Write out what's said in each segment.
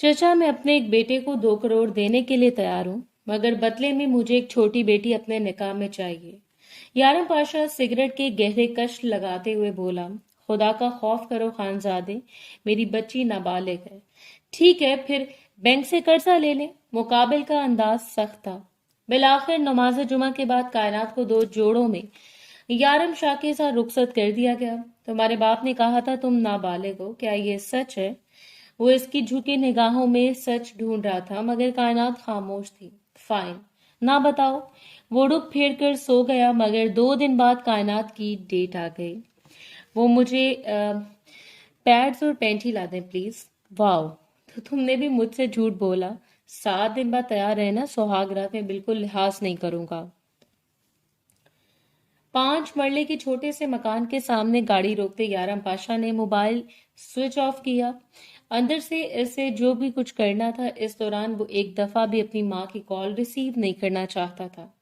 चचा, मैं अपने एक बेटे को 2 करोड़ देने के लिए तैयार हूँ, मगर बदले में मुझे एक छोटी बेटी अपने निकाह में चाहिए। यारम पाशा सिगरेट के गहरे कश लगाते हुए बोला, खुदा का खौफ करो खानजादे, मेरी बच्ची नाबालिग है। ठीक है, फिर बैंक से कर्जा ले लें। मुकाबिल का अंदाज सख्त था। बिलाखिर नमाज जुमा के बाद कायनात को 2 जोड़ों में यारम शाह के साथ रुखसत कर दिया गया। तुम्हारे बाप ने कहा था तुम नाबालिग हो, क्या ये सच है? वो इसकी झुकी निगाहों में सच ढूंढ रहा था, मगर कायनात खामोश थी। फाइन, ना बताओ। वो रुख फेर कर सो गया, मगर 2 दिन बाद कायनात की डेट आ गई। वो मुझे पैड्स और पैंटी ला दें प्लीज। वाओ, तो तुमने भी मुझसे झूठ बोला। 7 दिन बाद तैयार रहना, सुहाग रात में बिल्कुल लिहाज नहीं करूंगा। 5 मरले के छोटे से मकान के सामने गाड़ी रोकते यारम पाशा ने मोबाइल स्विच ऑफ किया। अंदर से इसे जो भी कुछ करना था, इस दौरान वो एक दफा भी अपनी माँ की कॉल रिसीव नहीं करना चाहता था,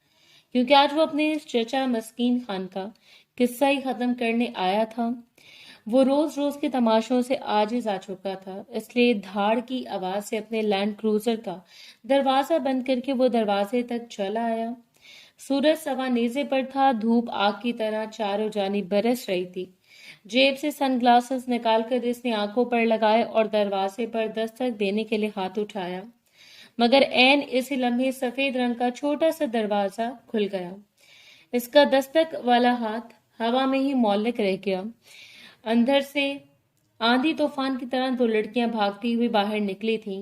क्योंकि आज वो अपने इस चचा मस्कीन खान का किस्सा ही खत्म करने आया था। वो रोज रोज के तमाशों से आजिज आ चुका था, इसलिए धाड़ की आवाज से अपने लैंड क्रूजर का दरवाजा बंद करके वो दरवाजे तक चला आया। सूरज सवा नेजे पर था, धूप आग की तरह चारों जानी बरस रही थी। जेब से सनग्लासेस निकालकर इसने आंखों पर लगाए और दरवाजे पर दस्तक देने के लिए हाथ उठाया, मगर ऐन इसी लम्हे सफेद रंग का छोटा सा दरवाजा खुल गया। इसका दस्तक वाला हाथ हवा में ही मौलिक रह गया। अंदर से आंधी तूफान की तरह 2 लड़कियां भागती हुई बाहर निकली थीं।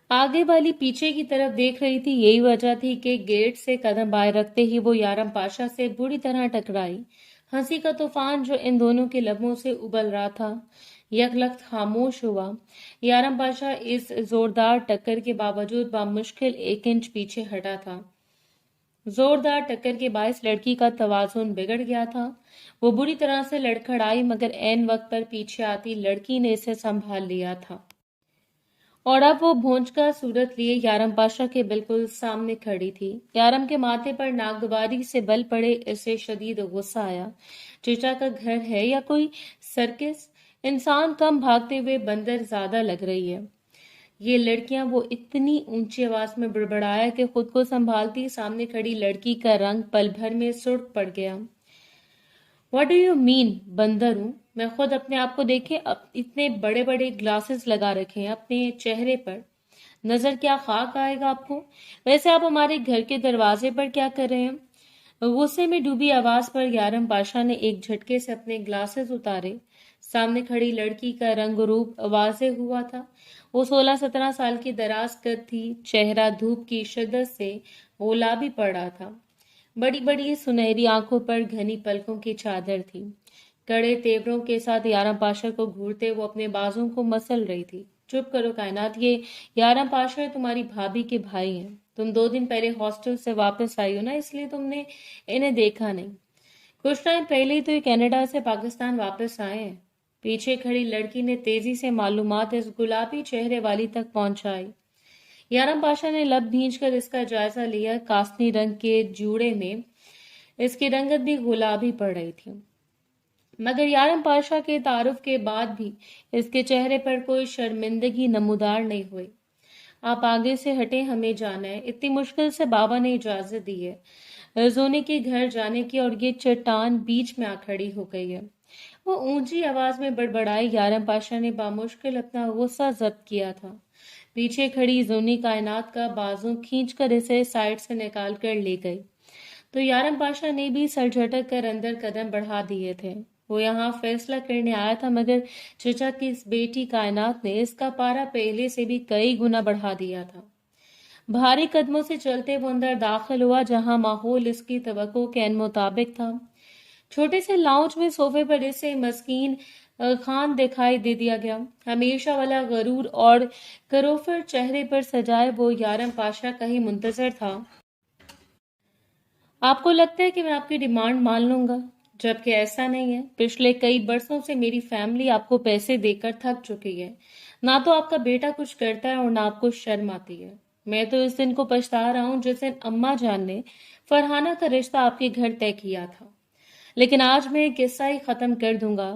आगे वाली पीछे की तरफ देख रही थी। यही वजह थी कि गेट से कदम बाहर रखते ही वो यारम पाशा से बुरी तरह टकराई। हंसी का तूफान जो इन दोनों के लबों से उबल रहा था, यकलख्त खामोश हुआ। यारम पाशा इस जोरदार टक्कर के बावजूद बामुश्किल 1 इंच पीछे हटा था। जोरदार टक्कर के बायस लड़की का तवाजुन बिगड़ गया था। वो बुरी तरह से लड़खड़ाई, मगर ऐन वक्त पर पीछे आती लड़की ने इसे संभाल लिया था और अब वो भोंज का सूरत लिए यारम पाशा के बिल्कुल सामने खड़ी थी। यारम के माथे पर नागवारी से बल पड़े इसे शदीद गुस्सा आया। चचा का घर है या कोई सर्किस? इंसान कम भागते हुए बंदर ज्यादा लग रही है। ये लड़कियां, वो इतनी ऊंची आवाज में बड़बड़ाया कि खुद को संभालती सामने खड़ी लड़की का रंग पल भर में सुर्ख पड़ गया। What do you mean? बंदर हूं मैं खुद? अपने आप को देखे, अब इतने बड़े बड़े ग्लासेस लगा रखे हैं अपने चेहरे पर, नजर क्या खाक आएगा आपको? वैसे आप हमारे घर के दरवाजे पर क्या कर रहे हैं? गुस्से में डूबी आवाज पर यारम पाशा ने एक झटके से अपने ग्लासेस उतारे। सामने खड़ी लड़की का रंग रूप वाज़ेह हुआ था। वो 16-17 साल की दराज कद थी। चेहरा धूप की शिद्दत से गुलाबी पड़ा था। बड़ी बड़ी सुनहरी आंखों पर घनी पलकों की चादर थी। कड़े तेवरों के साथ यारम पाशा को घूरते वो अपने बाजों को मसल रही थी। चुप करो कायनात, ये यारम पाशा तुम्हारी भाभी के भाई हैं। तुम 2 दिन पहले हॉस्टल से वापस आई हो ना, इसलिए तुमने इन्हें देखा नहीं। कुछ टाइम पहले ही तो ये कनाडा से पाकिस्तान वापस आए हैं। पीछे खड़ी लड़की ने तेजी से मालूमात इस गुलाबी चेहरे वाली तक पहुंचाई। यारम पाशा ने लब भींच कर इसका जायजा लिया। कास्नी रंग के जूड़े में इसकी रंगत भी गुलाबी पड़ रही थी, मगर यारम पाशा के तारुफ के बाद भी इसके चेहरे पर कोई शर्मिंदगी नमूदार नहीं हुई। आप आगे से हटे, हमें जाना है। इतनी मुश्किल से बाबा ने इजाजत दी है जोनी के घर जाने की, और ये चट्टान बीच में आ खड़ी हो गई है। वो ऊंची आवाज में बड़बड़ाई। यारम पाशा ने बामुश्किल अपना गुस्सा जब्त किया था। पीछे खड़ी जोनी कायनात का बाजू खींचकर इसे साइड से निकाल कर ले गई, तो यारम पाशा ने भी सर झटक कर अंदर कदम बढ़ा दिए थे। वो यहाँ फैसला करने आया था, मगर चचा की इस बेटी कायनात ने इसका पारा पहले से भी कई गुना बढ़ा दिया था। भारी कदमों से चलते वो अंदर दाखिल हुआ, जहां माहौल इसकी तवक्को के मुताबिक था। छोटे से लाउंज में सोफे पर इसे मस्कीन खान दिखाई दे दिया गया। हमेशा वाला गरूर और करोफर चेहरे पर सजाए वो यारम पाशा का ही मुंतजर था। आपको लगता है कि मैं आपकी डिमांड मान लूंगा, जबकि ऐसा नहीं है। पिछले कई बरसों से मेरी फैमिली आपको पैसे देकर थक चुकी है। ना तो आपका बेटा कुछ करता है और ना आपको शर्म आती है। मैं तो इस दिन को पछता रहा हूँ जिस दिन अम्मा जान ने फरहाना का रिश्ता आपके घर तय किया था। लेकिन आज मैं किस्सा ही खत्म कर दूंगा।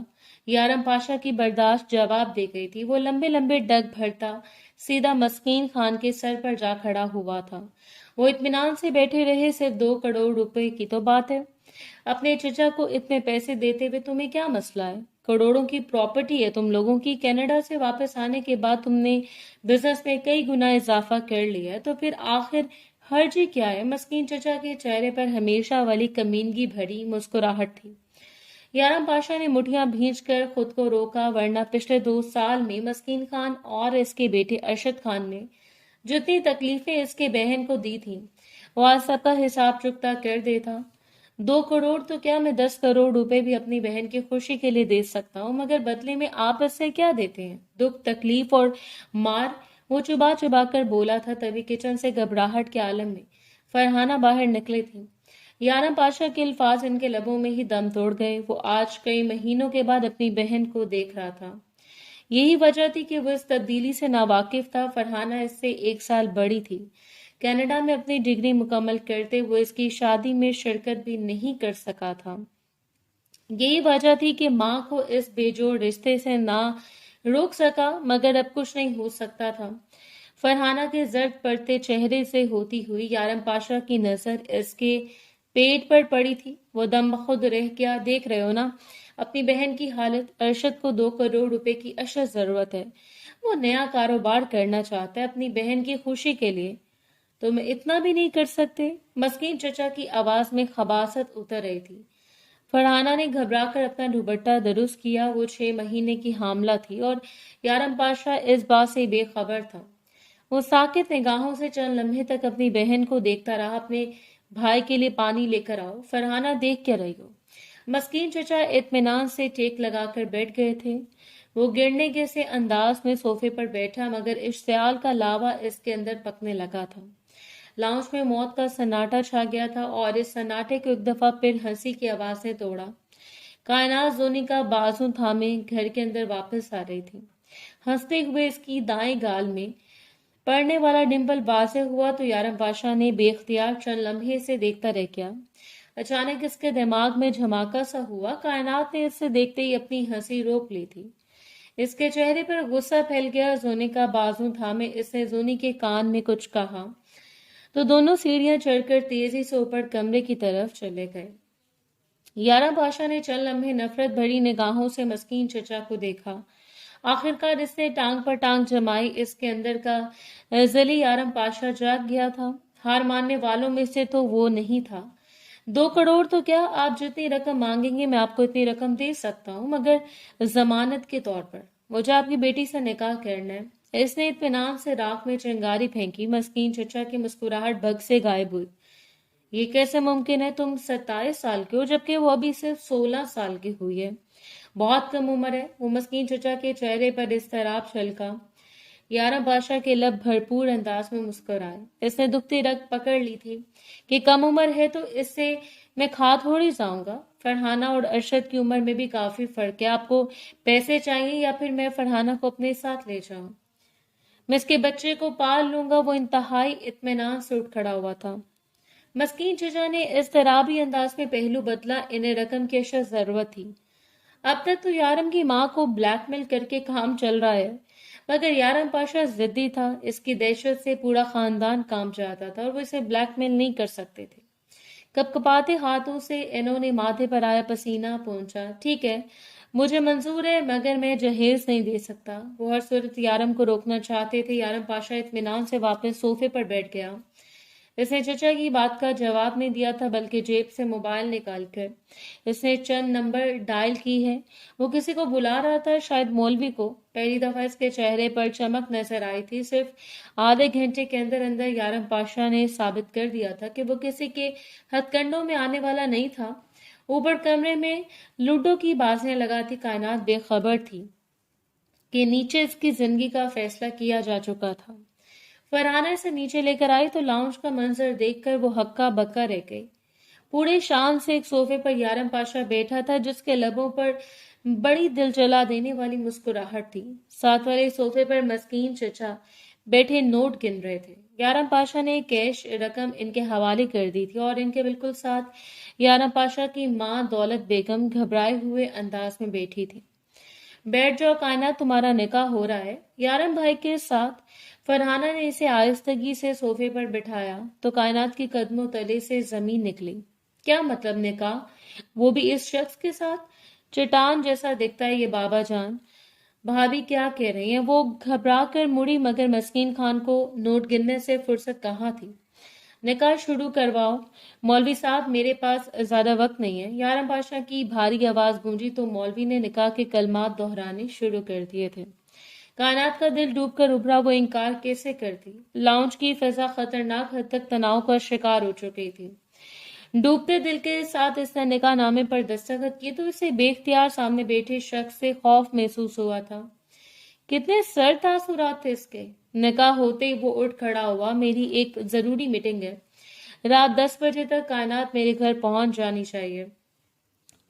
यारम पाशा की बर्दाश्त जवाब दे गई थी। वो लंबे लंबे डग भरता सीधा मस्कीन खान के सर पर जा खड़ा हुआ था। वो इत्मीनान से बैठे रहे। सिर्फ 2 करोड़ रुपए की तो बात है। अपने चचा को इतने पैसे देते हुए तुम्हें क्या मसला है? करोड़ों की प्रॉपर्टी है तुम लोगों की। कनाडा से वापस आने के बाद तुमने बिजनेस में कई गुना इजाफा कर लिया है, तो फिर आखिर हर्जी क्या है? मस्कीन चचा के चेहरे पर हमेशा वाली कमीनगी भरी मुस्कुराहट थी। यारम पाशा ने मुठियां भींचकर खुद को रोका, वरना पिछले 2 साल में मस्कीन खान और इसके बेटे अरशद खान ने जितनी तकलीफें इसके बहन को दी थी, वो आज सबका हिसाब चुकता कर देता। 2 करोड़ तो क्या, मैं 10 करोड़ रुपए भी अपनी बहन की खुशी के लिए दे सकता हूँ, मगर बदले में आप इससे क्या देते हैं? दुख, तकलीफ और मार। वो चुबा चुबा कर बोला था, तभी किचन से घबराहट के आलम में फरहाना बाहर निकले थी। यारम पाशा के अल्फाज इनके लबों में ही दम तोड़ गए। वो आज कई महीनों के बाद अपनी बहन को देख रहा था। यही वजह थी कि वो इस तब्दीली से नावाकिफ था। फरहाना इससे 1 साल बड़ी थी। कनाडा में अपनी डिग्री मुकम्मल करते वो इसकी शादी में शिरकत भी नहीं कर सका था। यही वजह थी कि माँ को इस बेजोड़ रिश्ते से ना रोक सका, मगर अब कुछ नहीं हो सकता था। फरहाना के जर्द पड़ते चेहरे से होती हुई यारम पाशा की नजर इसके पेट पर पड़ी थी। वो दम खुद रह गया। देख रहे हो ना अपनी बहन की हालत। अरशद को 2 करोड़ रुपए की अशद जरूरत है। वो नया कारोबार करना चाहता है अपनी बहन की खुशी के लिए। तुम इतना भी नहीं कर सकते? मस्कीन चचा की आवाज में खबासत उतर रही थी। फरहाना ने घबराकर अपना दुपट्टा दुरुस्त किया। वो 6 महीने की हामला थी और यारम पाशा इस बात से बेखबर था। वो साकित निगाहों से चंद लम्हे तक अपनी बहन को देखता रहा। अपने भाई के लिए पानी लेकर आओ। फरहाना, देख क्या रही हो? मस्कीन चचा इत्मीनान से टेक लगाकर बैठ गए थे। वो गिरने के से अंदाज में सोफे पर बैठा, मगर इश्तियाल का लावा इसके अंदर पकने लगा था। लाउंज में मौत का सन्नाटा छा गया था और इस सन्नाटे को एक दफा फिर हंसी की आवाज ने तोड़ा। कायनात जोनी का बाजू थामे घर के अंदर वापस आ रही थी। हंसते हुए इसकी दाएं गाल में पड़ने वाला डिंपल वाज़े हुआ तो यारम पाशा ने बेख्तियार चंद लम्हे से देखता रह गया। अचानक इसके दिमाग में झमाका सा हुआ। कायनात ने इससे देखते ही अपनी हंसी रोक ली थी। इसके चेहरे पर गुस्सा फैल गया। जोनी का बाजू थामे इसने जोनी के कान में कुछ कहा तो दोनों सीढ़ियां चढ़कर तेजी से ऊपर कमरे की तरफ चले गए। यारम पाशा ने चंद लम्हे नफरत भरी निगाहों से मस्कीन चचा को देखा। आखिरकार इसने टांग पर टांग जमाई। इसके अंदर का जली यारम पाशा जाग गया था। हार मानने वालों में से तो वो नहीं था। 2 करोड़ तो क्या, आप जितनी रकम मांगेंगे मैं आपको इतनी रकम दे सकता हूँ, मगर जमानत के तौर पर। मुझे आपकी बेटी से निकाह करना है। इसने इत्मीनान से राख में चिंगारी फेंकी। मस्कीन चचा की मुस्कुराहट भग से गायब हुई। ये कैसे मुमकिन है? तुम 27 साल के हो, जबकि वो अभी सिर्फ 16 साल की हुई है। बहुत कम उम्र है। वो मस्कीन चचा के चेहरे पर इस्तराब छलका। यारम पाशा के लब भरपूर अंदाज में मुस्कुराए। इसने दुखती रग पकड़ ली थी कि कम उम्र है तो इससे मैं खा थोड़ी जाऊंगा। फरहाना और अरशद की उम्र में भी काफी फर्क है। आपको पैसे चाहिए या फिर मैं फरहाना को अपने साथ ले जाऊं? मैं इसके बच्चे को पाल लूंगा। वो इंतहाई इत्मीनान से उठ खड़ा हुआ था। मस्कीन चचा ने इस्तराबी अंदाज में पहलू बदला। इन्हें रकम की अशद जरूरत थी। अब तक तो यारम की माँ को ब्लैकमेल करके काम चल रहा है, मगर यारम पाशा जिद्दी था। इसकी दहशत से पूरा खानदान काम चाहता था और वो इसे ब्लैकमेल नहीं कर सकते थे। कपकपाते हाथों से इन्होंने माथे पर आया पसीना पोंछा। ठीक है, मुझे मंजूर है, मगर मैं जहेज नहीं दे सकता। वो हर सूरत यारम को रोकना चाहते थे। यारम पाशा इत्मीनान से वापस सोफे पर बैठ गया। इसने चचा की बात का जवाब नहीं दिया था, बल्कि जेब से मोबाइल निकालकर इसने चंद नंबर डायल की है। वो किसी को बुला रहा था, शायद मौलवी को। पहली दफा इसके चेहरे पर चमक नजर आई थी। सिर्फ आधे घंटे के अंदर अंदर यारम पाशा ने साबित कर दिया था कि वो किसी के हथकंडों में आने वाला नहीं था। ऊपर कमरे में लूडो की बाजियां लगाती कायनात बेखबर थी कि नीचे इसकी जिंदगी का फैसला किया जा चुका था। फरहाना से नीचे लेकर आई तो लाउंज का मंजर देखकर वो हक्का बक्का रह गई। पूरे शान से एक सोफे पर यारम पाशा बैठा था, जिसके लबों पर बड़ी दिल जला देने वाली मुस्कुराहट थी। साथ वाले सोफे पर मस्कीन चचा बैठे नोट गिन रहे थे। यारम पाशा ने कैश रकम इनके हवाले कर दी थी और इनके बिल्कुल साथ यारम पाशा की माँ दौलत बेगम घबराए हुए अंदाज में बैठी थी। बैठ जाओ कायनात, तुम्हारा निकाह हो रहा है। यारम भाई के साथ फरहाना ने इसे आहिस्तगी से सोफे पर बिठाया तो कायनात के कदमों तले से जमीन निकली। क्या मतलब निकाह, वो भी इस शख्स के साथ? चट्टान जैसा दिखता है ये बाबा जान। भाभी क्या कह रही हैं? वो घबरा कर मुड़ी, मगर मस्कीन खान को नोट गिनने से फुर्सत कहाँ थी। निकाह शुरू करवाओ मौलवी साहब, मेरे पास ज्यादा वक्त नहीं है। यारम पाशा की भारी आवाज गूंजी तो मौलवी ने निकाह के कलमात दोहराने शुरू कर दिए थे। कायनात का दिल डूबकर उभरा, वो इनकार कैसे करती। लाउंज की फिजा खतरनाक हद तक तनाव का शिकार हो चुकी थी। डूबते दिल के साथ इसने निकाह नामे पर दस्तखत किए तो इसे बेख्तियार सामने बैठे शख्स से खौफ महसूस हुआ था। कितने सर तासुरात थे इसके। निकाह होते ही वो उठ खड़ा हुआ। मेरी एक जरूरी मीटिंग है, रात 10 बजे तक कायनात मेरे घर पहुंच जानी चाहिए।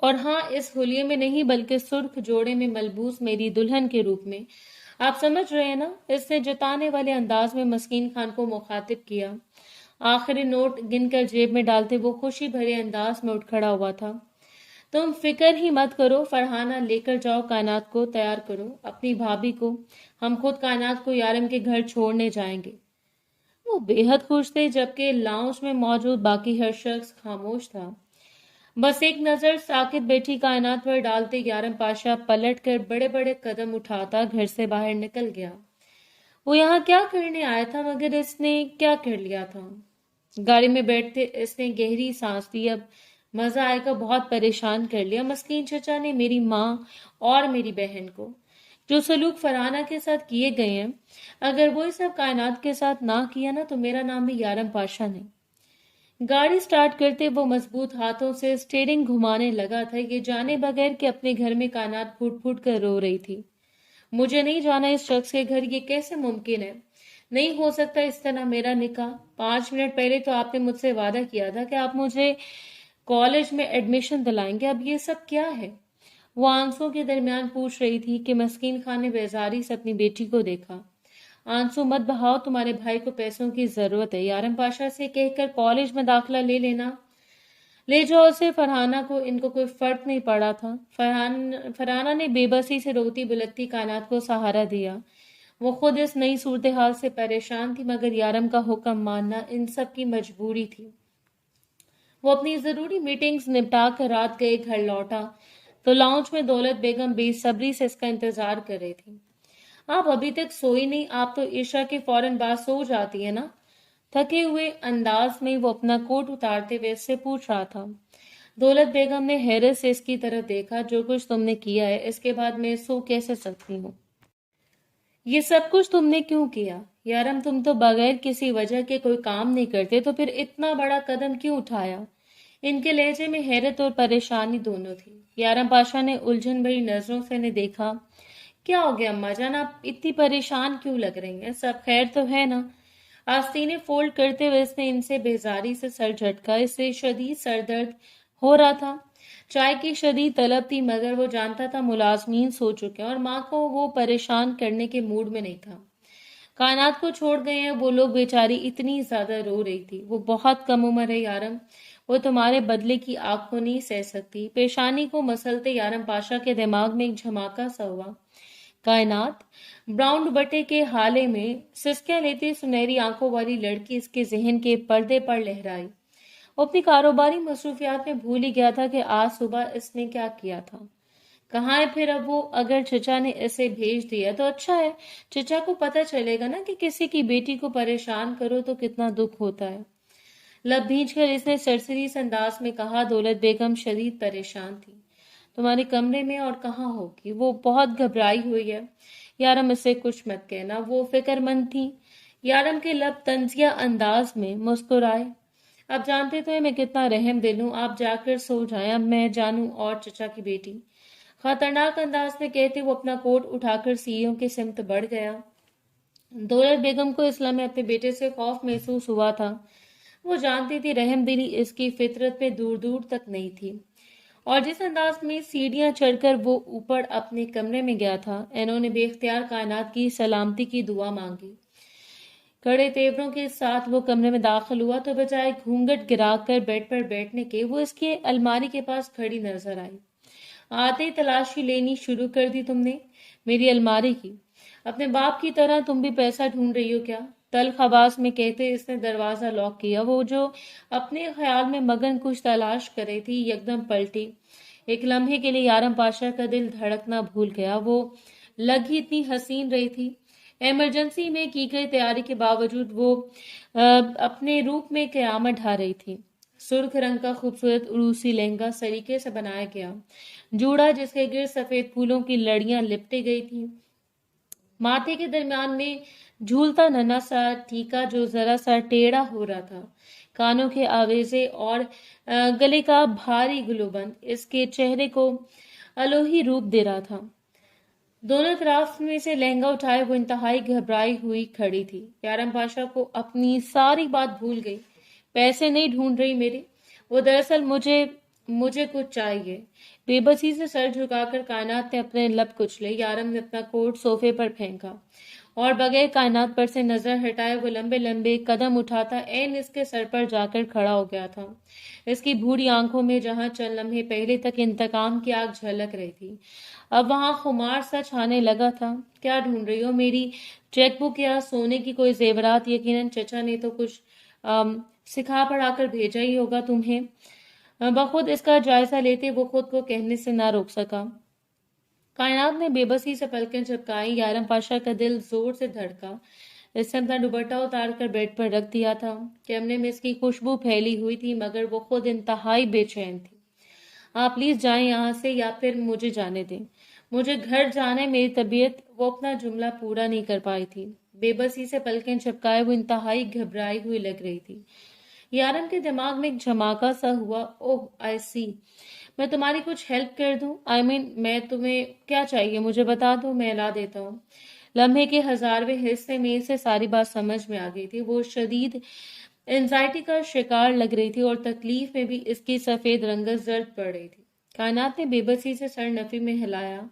और हाँ, इस हुलिये में नहीं बल्कि सुर्ख जोड़े में मलबूस मेरी दुल्हन के रूप में। आप समझ रहे हैं ना? इसने जताने वाले अंदाज में मस्कीन खान को मुखातिब किया। आखिरी नोट गिनकर जेब में डालते वो खुशी भरे अंदाज में उठ खड़ा हुआ था। तुम फिक्र ही मत करो फरहाना, लेकर जाओ कायनात को, तैयार करो अपनी भाभी को। हम खुद कायनात को यारम के घर छोड़ने जाएंगे। वो बेहद खुश थे, जबकि लाउंज में मौजूद बाकी हर शख्स खामोश था। बस एक नजर साकित बैठी कायनात पर डालते यारम पाशा पलट कर बड़े बड़े कदम उठाता घर से बाहर निकल गया। वो यहाँ क्या करने आया था, मगर इसने क्या कर लिया था? गाड़ी में बैठते इसने गहरी सांस ली। अब मजा आएगा, बहुत परेशान कर लिया मस्कीन चचा ने मेरी माँ और मेरी बहन को। जो सलूक फरहाना के साथ किए गए हैं, अगर वो सब कायनात के साथ ना किया ना तो मेरा नाम भी यारम पाशा नहीं। गाड़ी स्टार्ट करते वो मजबूत हाथों से स्टीयरिंग घुमाने लगा था, ये जाने बगैर कि अपने घर में कायनात फूट फूट कर रो रही थी। मुझे नहीं जाना इस शख्स के घर, ये कैसे मुमकिन है? नहीं हो सकता इस तरह मेरा निकाह। 5 मिनट पहले तो आपने मुझसे वादा किया था कि आप मुझे कॉलेज में एडमिशन दिलाएंगे, अब ये सब क्या है? वो आंसुओं के दरमियान पूछ रही थी कि मस्कीन खान ने बेजारी से अपनी बेटी को देखा। आंसू मत बहाओ, तुम्हारे भाई को पैसों की जरूरत है। यारम पाशा से कहकर कॉलेज में दाखिला ले लेना। ले जाओ उसे। फरहाना को इनको कोई फर्क नहीं पड़ा था। फरहाना ने बेबसी से रोती बिलखती कायनात को सहारा दिया। वो खुद इस नई सूरत हाल से परेशान थी, मगर यारम का हुक्म मानना इन सब की मजबूरी थी। वो अपनी जरूरी मीटिंग्स निपटा कर रात गए घर लौटा तो लाउंज में दौलत बेगम बेसब्री से इसका इंतजार कर रही थी। आप अभी तक सोई नहीं? आप तो ईशा के फौरन बाद सो जाती है ना? थके हुए अंदाज में वो अपना कोट उतारते हुए इससे पूछ रहा था। दौलत बेगम ने हैरत से इसकी तरफ देखा। जो कुछ तुमने किया है, इसके बाद मैं सो कैसे सकती हूँ? ये सब कुछ तुमने क्यों किया? यारम, तुम तो बगैर किसी वजह के कोई काम नहीं करते, तो फिर इतना बड़ा कदम क्यों उठाया? इनके लहजे में हैरत और परेशानी दोनों थी। यारम पाशा ने उलझन भरी नजरों से इन्हें देखा। क्या हो गया अम्मा जान, आप इतनी परेशान क्यों लग रही हैं? सब खैर तो है ना? आस्तीनें फोल्ड करते हुए इसने इनसे बेजारी से सर झटका। इससे शदीद सरदर्द हो रहा था। चाय की शदीद तलब थी, मगर वो जानता था मुलाजमीन सो चुके हैं और माँ को वो परेशान करने के मूड में नहीं था। कायनात को छोड़ गए हैं वो लोग, बेचारी इतनी ज्यादा रो रही थी। वो बहुत कम उम्र है यारम, वो तुम्हारे बदले की आग को नहीं सह सकती। पेशानी को मसलते यारम पाशा के दिमाग में एक झमाका सा हुआ। कायनात, ब्राउन दुपट्टे के हाले में सिसकियां लेती सुनहरी आंखों वाली लड़की इसके जहन के पर्दे पर लहराई। वो अपनी कारोबारी मसरूफियात में भूल ही गया था कि आज सुबह इसने क्या किया था। कहाँ है फिर अब वो? अगर चचा ने इसे भेज दिया तो अच्छा है। चचा को पता चलेगा ना कि किसी की बेटी को परेशान करो तो कितना दुख होता है। लब भींच कर इसने सरसरी से अंदाज में कहा। दौलत बेगम शदीद परेशान थी। तुम्हारे कमरे में और कहाँ होगी? वो बहुत घबराई हुई है। यारम, इसे कुछ मत कहना, वो फिक्रमंद थी। यारम के लब तंजिया अंदाज में मुस्कुराए। अब जानते तो है मैं कितना रहम दिल हूँ। आप जाकर सो जाएं, अब मैं जानू और चचा की बेटी। खतरनाक अंदाज में कहते वो अपना कोट उठाकर सीढ़ियों की सिमत बढ़ गया। दौलत बेगम को इस लम्हे अपने बेटे से खौफ महसूस हुआ था। वो जानती थी रहमदिली इसकी फितरत में दूर दूर तक नहीं थी। और जिस अंदाज में सीढ़ियां चढ़कर वो ऊपर अपने कमरे में गया था, इन्होंने बेख्तियार कायनात की सलामती की दुआ मांगी। कड़े तेवरों के साथ वो कमरे में दाखिल हुआ तो बजाय घूंघट गिराकर बेड पर बैठने के वो इसके अलमारी के पास खड़ी नजर आई। आते ही तलाशी लेनी शुरू कर दी तुमने मेरी अलमारी की। अपने बाप की तरह तुम भी पैसा ढूंढ रही हो क्या? तल्ख आवाज में कहते इसने दरवाजा लॉक किया। वो जो अपने ख्याल में मगन कुछ तलाश कर रही थी यकदम पलटी। एक लम्हे के लिए यारम पाशा का दिल धड़कना भूल गया। वो लगी इतनी हसीन रही थी। इमरजेंसी में की गई तैयारी के बावजूद वो अपने रूप में कयामत ढा रही थी। सुर्ख रंग का खूबसूरत उरूसी लहंगा सलीके से बनाया गया, जूड़ा जिसके गिर सफेद फूलों की लड़ियां लिपटी गई थी, माथे के दरमियान में झूलता नन्हा सा टीका जो जरा सा टेढ़ा हो रहा था, कानों के आवेजे और गले का भारी गुलूबंद इसके चेहरे को अलोही रूप दे रहा था। दोनों तरफ में से लहंगा उठाए वो इंतहाई घबराई हुई खड़ी थी। यारम पाशा को अपनी सारी बात भूल गई। पैसे नहीं ढूंढ रही मेरे, वो दरअसल मुझे मुझे कुछ चाहिए। बेबसी से सर झुकाकर कायनात ने अपने लब कुचले। यारम ने अपना कोट सोफे पर फेंका और बगैर कायनात पर से नजर हटाए वो लंबे लंबे कदम उठाता एन इसके सर पर जाकर खड़ा हो गया था। इसकी भूरी आंखों में जहां चंद लम्हे पहले तक इंतकाम की आग झलक रही थी, अब वहां खुमार सा छाने लगा था। क्या ढूंढ रही हो? मेरी चेकबुक या सोने की कोई जेवरात? यकीनन चचा ने तो कुछ सिखा पढ़ाकर भेजा ही होगा तुम्हें। बखुद इसका जायजा लेते वो खुद को कहने से ना रोक सका। कायनात ने बेबसी से पलकें झपकाई। यारम पाशा का दिल जोर से धड़का। इसने अपना दुपट्टा उतार कर बेड पर रख दिया था। कमरे में इसकी खुशबू फैली हुई थी मगर वो खुद इंतहाई बेचैन थी। आप प्लीज जाएं यहाँ से या फिर मुझे जाने दें। मुझे घर जाना है, मेरी तबीयत। वो अपना जुमला पूरा नहीं कर पाई थी। बेबसी से पलकें झपकाए वो इंतहाई घबराई हुई लग रही थी। यारम के दिमाग में एक झमाका सा हुआ। ओह आई सी, मैं तुम्हारी कुछ हेल्प कर दूं? मैं तुम्हें क्या चाहिए मुझे बता दो, मैं ला देता हूँ। लम्हे के हजारवें हिस्से में से सारी बात समझ में आ गई थी। वो शदीद एंजाइटी का शिकार लग रही थी और तकलीफ में भी इसकी सफेद रंगत जर्द पड़ रही थी। कायनात ने बेबसी से सर नफी में हिलाया।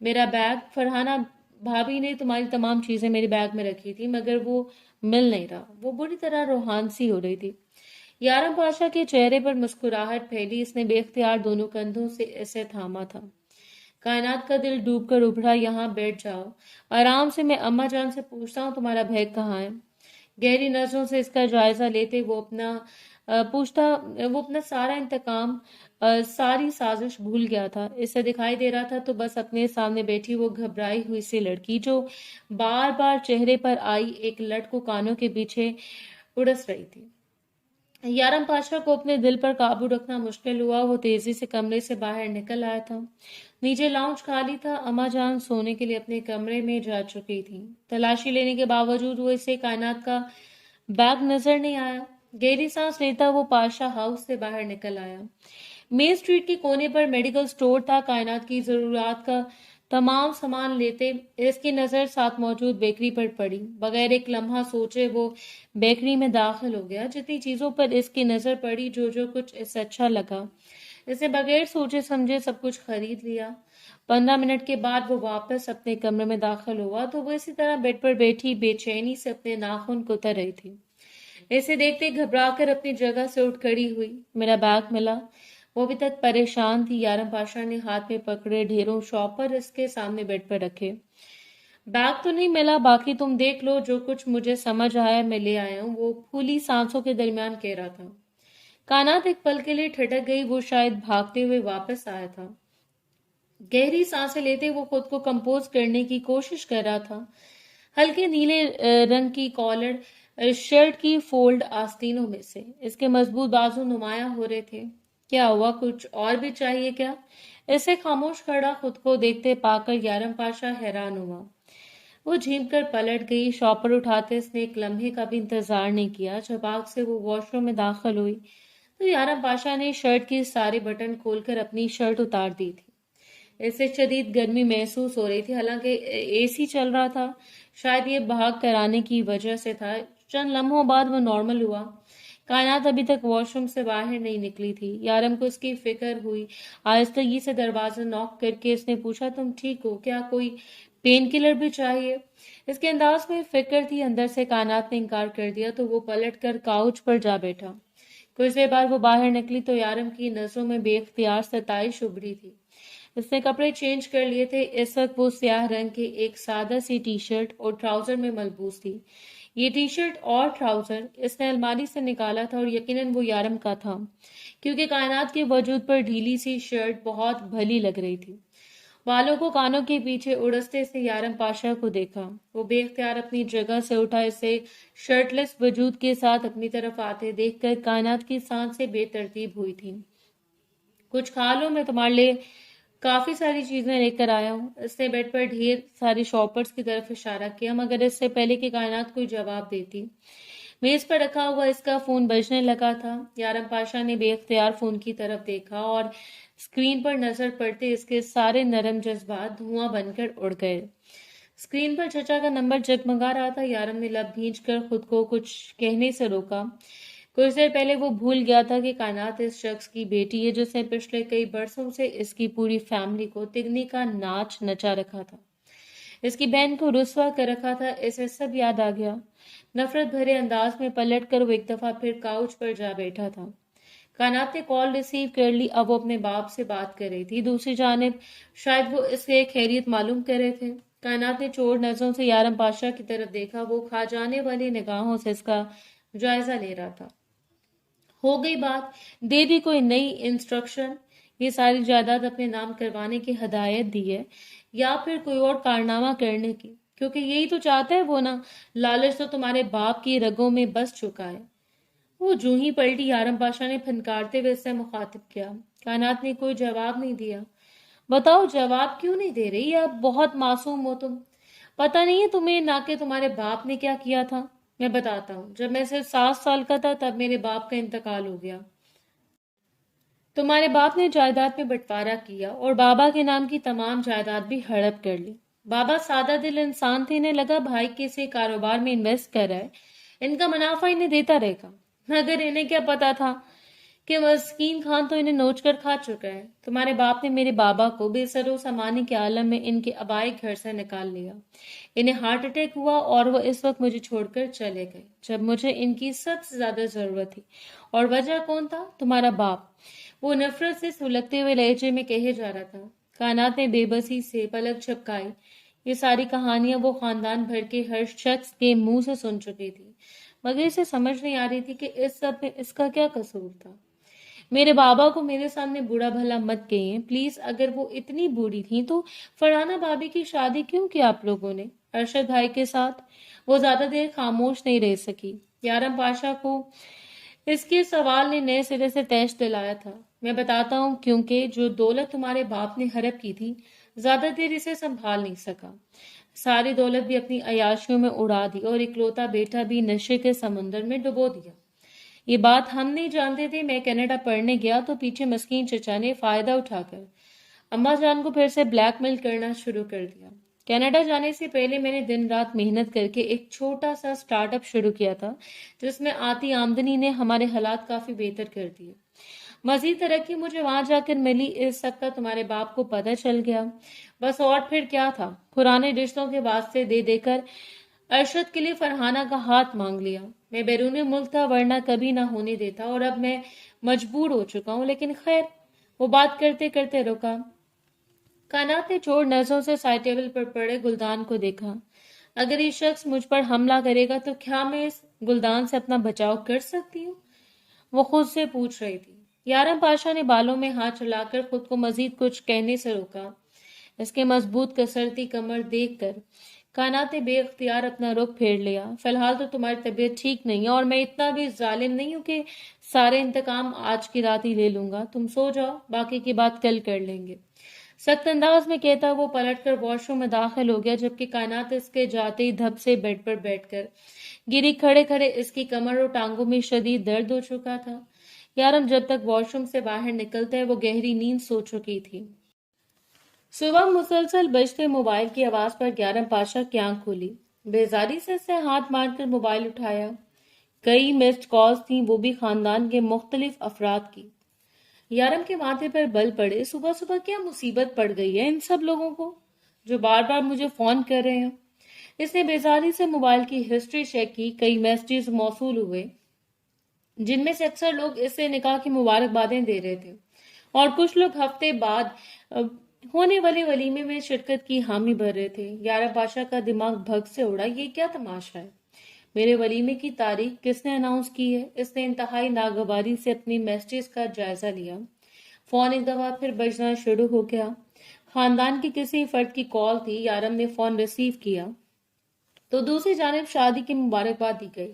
मेरा बैग, फरहाना भाभी ने तुम्हारी तमाम चीजें मेरे बैग में रखी थी मगर वो मिल नहीं रहा। वो बुरी तरह रूहान सी हो रही थी। यारम पाशा के चेहरे पर मुस्कुराहट फैली। इसने बेख्तियार दोनों कंधों से इसे थामा था। कायनात का दिल डूब कर उभरा। यहाँ बैठ जाओ आराम से, मैं अम्मा जान से पूछता हूँ तुम्हारा बैग कहाँ है। गहरी नजरों से इसका जायजा लेते वो अपना सारा इंतकाम, सारी साजिश भूल गया था। इसे दिखाई दे रहा था तो बस अपने सामने बैठी वो घबराई हुई सी लड़की जो बार बार चेहरे पर आई एक लट को कानों के पीछे उड़स रही थी। यारम पाशा को अपने दिल पर काबू रखना मुश्किल हुआ। वो तेजी से कमरे से बाहर निकल आया था। नीचे लाउंज खाली था। अम्मा जान सोने के लिए अपने कमरे में जा चुकी थी। तलाशी लेने के बावजूद वो इसे कायनात का बैग नजर नहीं आया। गहरी सांस लेता वो पाशा हाउस से बाहर निकल आया। मेन स्ट्रीट के कोने पर मेडिकल स्टोर था। कायनात की जरूरत का तमाम सामान लेते इसकी नजर साथ मौजूद बेकरी पर पड़ी। बगैर एक लम्हा सोचे वो बेकरी में दाखिल हो गया। जितनी चीजों पर इसकी नजर पड़ी, जो जो कुछ इसे अच्छा लगा, इसे बगैर सोचे समझे सब कुछ खरीद लिया। 15 मिनट के बाद वो वापस अपने कमरे में दाखिल हुआ तो वो इसी तरह बेड पर बैठी बेचैनी से अपने नाखून कुतर रही थी। इसे देखते घबरा कर अपनी जगह से उठ खड़ी हुई। मेरा बैग मिला? वो अभी तक परेशान थी। यारम पाशा ने हाथ में पकड़े ढेरों शॉपर इसके सामने बेड पर रखे। बैग तो नहीं मिला, बाकी तुम देख लो, जो कुछ मुझे समझ आया मैं ले आया हूँ, वो फूली सांसों के दरमियान कह रहा था। कानात एक पल के लिए ठिठक गई। वो शायद भागते हुए वापस आया था। गहरी सांसें लेते वो खुद को कंपोज करने की कोशिश कर रहा था। हल्के नीले रंग की कॉलर शर्ट की फोल्ड आस्तीनों में से इसके मजबूत बाजू नुमाया हो रहे थे। क्या हुआ, कुछ और भी चाहिए क्या? इसे खामोश खड़ा खुद को देखते पाकर यारम पाशा हैरान हुआ। वो झीम कर पलट गई। शॉपर उठाते इसने एक लम्हे का भी इंतजार नहीं किया। जब आग से वो वॉशरूम में दाखिल हुई तो यारम पाशा ने शर्ट के सारे बटन खोलकर अपनी शर्ट उतार दी थी। इससे शदीद गर्मी महसूस हो रही थी। हालांकि एसी चल रहा था, शायद ये भाग कराने की वजह से था। चंद लम्हों बाद वो नॉर्मल हुआ। कायनात अभी तक वॉशरूम से बाहर नहीं निकली थी। यारम को इसकी फिक्र हुई। आहिस्तगी से दरवाजा नॉक करके इसने पूछा, तुम ठीक हो क्या? कोई पेन किलर भी चाहिए? इसके अंदाज में फिक्र थी। अंदर से कायनात ने इनकार कर दिया तो वो पलट कर काउच पर जा बैठा। कुछ देर बाद वो बाहर निकली तो यारम की नजरों में बेख्तियार सताइश उभरी थी। उसने कपड़े चेंज कर लिए थे। इस वक्त वो स्याह रंग के एक सादा सी टी शर्ट और ट्राउजर में मलबूस थी। ये टी शर्ट और ट्राउजर इसने अलमारी से निकाला था और यकीनन वो यारम का था, क्योंकि कायनात के वजूद पर ढीली सी शर्ट बहुत भली लग रही थी। बालों को कानों के पीछे उड़सते से यारम पाशा को देखा। वो बेख्तियार अपनी जगह से उठा। इसे शर्टलेस वजूद के साथ अपनी तरफ आते देखकर कायनात की सांसें बेतरतीब हुई थी। कुछ खा लो, मैं तुम्हारे लिए काफी सारी चीजें लेकर आया हूँ। इसने बेड पर ढेर सारी शॉपर्स की तरफ इशारा किया, मगर इससे पहले कि कायनात कोई जवाब देती, मेज पर रखा हुआ इसका फोन बजने लगा था। यारम पाशा ने बेख्तियार फोन की तरफ देखा और स्क्रीन पर नजर पड़ते इसके सारे नरम जज्बात धुआं बनकर उड़ गए। स्क्रीन पर चचा का नंबर जगमगा रहा था। यारम ने लब भींच कर खुद को कुछ कहने से रोका। कुछ देर पहले वो भूल गया था कि कायनात इस शख्स की बेटी है जिसने पिछले कई बरसों से इसकी पूरी फैमिली को तिगनी का नाच नचा रखा था, इसकी बहन को रुस्वा कर रखा था। इसे सब याद आ गया। नफरत भरे अंदाज में पलट कर वो एक दफा फिर काउच पर जा बैठा था। कायनात ने कॉल रिसीव कर ली। अब वो अपने बाप से बात कर रही थी। दूसरी जानिब शायद वो इसके खैरियत मालूम कर रहे थे। कायनात ने चोर नजरों से यारम पाशा की तरफ देखा। वो खा जाने वाली निगाहों से इसका जायजा ले रहा था। हो गई बात, दे दी कोई नई इंस्ट्रक्शन, ये सारी जायदाद अपने नाम करवाने की हदायत दी है, या फिर कोई और कारनामा करने की? क्योंकि यही तो चाहता है वो ना। लालच तो तुम्हारे बाप की रगों में बस चुका है। वो जूं ही पलटी, यारम पाशा ने फनकारते हुए इससे मुखातिब किया। कायनात ने कोई जवाब नहीं दिया। बताओ, जवाब क्यों नहीं दे रही? आप बहुत मासूम हो तुम। पता नहीं है तुम्हें ना कि तुम्हारे बाप ने क्या किया था? मैं बताता हूँ। जब मैं सिर्फ 7 साल का था तब मेरे बाप का इंतकाल हो गया। तुम्हारे बाप ने जायदाद में बंटवारा किया और बाबा के नाम की तमाम जायदाद भी हड़प कर ली। बाबा सादा दिल इंसान थे। इन्हें लगा भाई किसी कारोबार में इन्वेस्ट कर रहा है, इनका मुनाफा इन्हें देता रहेगा। मगर इन्हें क्या पता था कि मस्कीन खान तो इन्हें नोच कर खा चुका है। तुम्हारे बाप ने मेरे बाबा को बेसरो सामानी के आलम में इनके अबाई घर से निकाल लिया। इन्हें हार्ट अटैक हुआ और वो इस वक्त मुझे छोड़कर चले गए जब मुझे इनकी सबसे ज्यादा जरूरत थी। और वजह कौन था? तुम्हारा बाप। वो नफरत से सुलगते हुए लहजे में कहे जा रहा था। कायनात ने बेबसी से पलक झपकाई। ये सारी कहानियां वो खानदान भर के हर शख्स के मुंह से सुन चुकी थी, मगर इसे समझ नहीं आ रही थी कि इस सब में इसका क्या कसूर था। मेरे बाबा को मेरे सामने बुरा भला मत कहिए प्लीज। अगर वो इतनी बुरी थी तो फरहाना भाभी की शादी क्यों की आप लोगों ने अरशद भाई के साथ? वो ज्यादा देर खामोश नहीं रह सकी। यारम पाशा को इसके सवाल ने नए सिरे से तैश दिलाया था। मैं बताता हूँ, क्योंकि जो दौलत तुम्हारे बाप ने हड़प की थी, ज्यादा देर इसे संभाल नहीं सका। सारी दौलत भी अपनी अयाशियों में उड़ा दी और इकलौता बेटा भी नशे के समुंदर में डुबो दिया। ये बात हम नहीं जानते थे। मैं कनाडा पढ़ने गया तो पीछे मस्कीन चचा ने फायदा उठाकर अम्मा जान को फिर से ब्लैकमेल करना शुरू कर दिया। कनाडा जाने से पहले मैंने दिन रात मेहनत करके एक छोटा सा स्टार्टअप शुरू किया था, जिसमें आती आमदनी ने हमारे हालात काफी बेहतर कर दिए। मजीद तरक्की मुझे वहां जाकर मिली। इस सब का तुम्हारे बाप को पता चल गया। बस और फिर क्या था, पुराने रिश्तों के वास्ते दे देकर अरशद के लिए फरहाना का हाथ मांग लिया। मैं बैरूनी मुल्क था, वरना कभी ना होने देता, और अब मैं मजबूर हो चुका हूँ। लेकिन खैर, वो बात करते करते रुका। कायनात ने चोर नजरों से साइड टेबल पर पड़े गुलदान को देखा। अगर ये शख्स मुझ पर हमला करेगा तो क्या मैं इस गुलदान से अपना बचाव कर सकती हूँ? वो खुद से पूछ रही थी। यारम पाशा ने बालों में हाथ चलाकर खुद को मजीद कुछ कहने से रोका। इसके मजबूत कसरती कमर देखकर कायनात ने बेख्तियार अपना रुख फेर लिया। फिलहाल तो तुम्हारी तबीयत ठीक नहीं है और मैं इतना भी जालिम नहीं हूं कि सारे इंतकाम आज की रात ही ले लूंगा। तुम सो जाओ, बाकी की बात कल कर लेंगे। सख्त अंदाज में कहता वो पलटकर वॉशरूम में दाखिल हो गया, जबकि कायनात इसके जाते ही धब से बेड पर बैठकर गिरी। खड़े खड़े इसकी कमर और टांगों में शदीद दर्द हो चुका था। यारम जब तक वॉशरूम से बाहर निकलता है वो गहरी नींद सो चुकी थी। सुबह मुसलसल बजते मोबाइल की आवाज पर यारम पाशा की आंख खुली। बेजारी से इसने हाथ मारकर मोबाइल उठाया। कई मिस्ड कॉल्स थी, वो भी खानदान के मुख्तलिफ अफराद की। यारम के माथे पर बल पड़े। सुबह सुबह क्या मुसीबत पड़ गई है इन सब लोगों को जो बार बार मुझे फोन कर रहे हैं? इसने बेजारी से मोबाइल की हिस्ट्री चेक की। कई मैसेजेस मौसूल हुए, जिनमें से अक्सर लोग इससे निकाह की मुबारकबादें दे रहे थे, और कुछ लोग हफ्ते बाद होने वाले वलीमे में शिरकत की हामी भर रहे थे। यारा पाशा का दिमाग भग से उड़ा। ये क्या तमाशा है? मेरे वलीमे की तारीख किसने अनाउंस की है? इसने इंतहाई नागवारी से अपनी मैसेजेस का जायजा लिया। फोन एक दफा फिर बजना शुरू हो गया। खानदान के किसी फर्द की कॉल थी। यारम ने फोन रिसीव किया तो दूसरी जानिब शादी की मुबारकबाद दी गई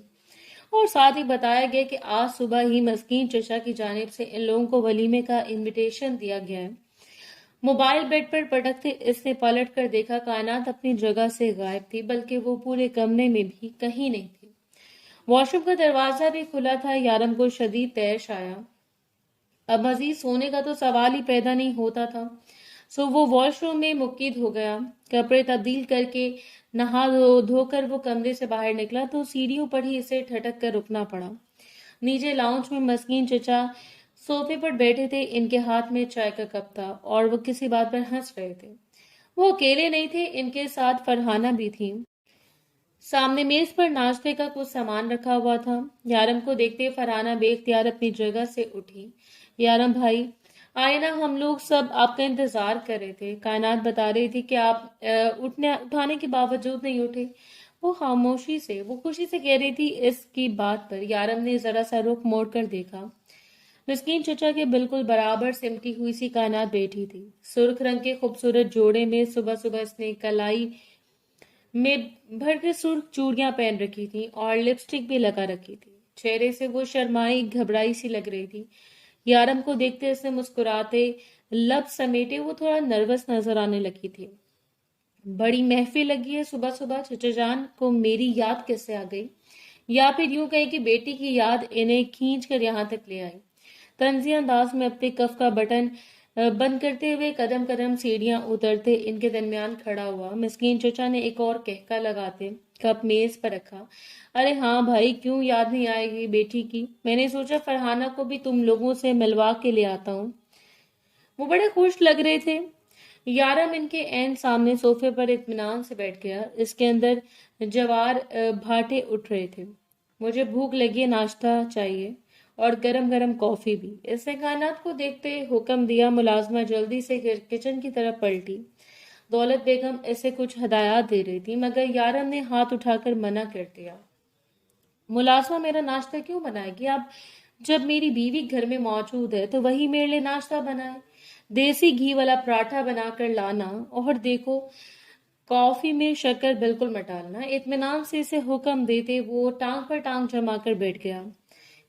और साथ ही बताया गया कि आज सुबह ही मस्कीन चचा की जानिब से इन लोगों को वलीमे का इनविटेशन दिया गया है। मोबाइल बेड पर पटकते इसने पलट कर देखा, कायनात अपनी जगह से गायब थी, बल्कि वो पूरे कमरे में भी कहीं नहीं थी। वॉशरूम का दरवाजा भी खुला था। यारम को शदीद तैश आया। अब मजीद सोने का तो सवाल ही पैदा नहीं होता था। सो वो वॉशरूम में मुक्किद हो गया। कपड़े तब्दील करके नहा धोकर वो कमरे से बाहर निकला तो सीढ़ियों पर ही इसे ठटक कर रुकना पड़ा। नीचे लाउंज में मस्कीन चचा सोफे पर बैठे थे। इनके हाथ में चाय का कप था और वो किसी बात पर हंस रहे थे। वो अकेले नहीं थे, इनके साथ फरहाना भी थी। सामने मेज पर नाश्ते का कुछ सामान रखा हुआ था। यारम को देखते फरहाना बेख्तियार अपनी जगह से उठी। यारम भाई आए ना, हम लोग सब आपका इंतजार कर रहे थे। कायनात बता रही थी कि आप उठाने के बावजूद नहीं उठे। वो खुशी से कह रही थी। इसकी बात पर यारम ने जरा सा रुख मोड़ कर देखा। मिस्कीन चचा के बिल्कुल बराबर सिमटी हुई सी कायनात बैठी थी। सुर्ख रंग के खूबसूरत जोड़े में सुबह सुबह इसने कलाई में भर के सुर्ख चूड़ियां पहन रखी थी और लिपस्टिक भी लगा रखी थी। चेहरे से वो शर्माई घबराई सी लग रही थी। यारम को देखते इसने मुस्कुराते लब समेटे वो थोड़ा नर्वस नजर आने लगी थी। बड़ी महफिल लगी है सुबह सुबह। चचा जान को मेरी याद कैसे आ गई, या फिर यूं कहें कि बेटी की याद इन्हें खींच कर यहाँ तक ले आई। तंजी अंदाज में अपने कफ का बटन बंद करते हुए कदम कदम सीढ़ियां उतरते इनके दरमियान खड़ा हुआ। मिस्कीन चचा ने एक और कहका लगाते कप मेज पर रखा। अरे हाँ भाई, क्यों याद नहीं आएगी बेटी की? मैंने सोचा फरहाना को भी तुम लोगों से मिलवा के ले आता हूँ। वो बड़े खुश लग रहे थे। यारम इनके एन सामने सोफे पर इत्मीनान से बैठ गया। इसके अंदर जवार भाटे उठ रहे थे। मुझे भूख लगी है, नाश्ता चाहिए और गरम गरम कॉफी भी। इसने कायनात को देखते हुक्म दिया। मुलाजमा जल्दी से किचन की तरफ पलटी। दौलत बेगम इसे कुछ हदायत दे रही थी, मगर यारम ने हाथ उठाकर मना कर दिया। मुलाजमा मेरा नाश्ता क्यों बनाएगी? आप जब मेरी बीवी घर में मौजूद है तो वही मेरे लिए नाश्ता बनाए। देसी घी वाला पराठा बनाकर लाना और देखो कॉफी में शक्कर बिल्कुल मत डालना। इत्मीनान से इसे हुक्म देते वो टांग पर टांग जमा कर बैठ गया।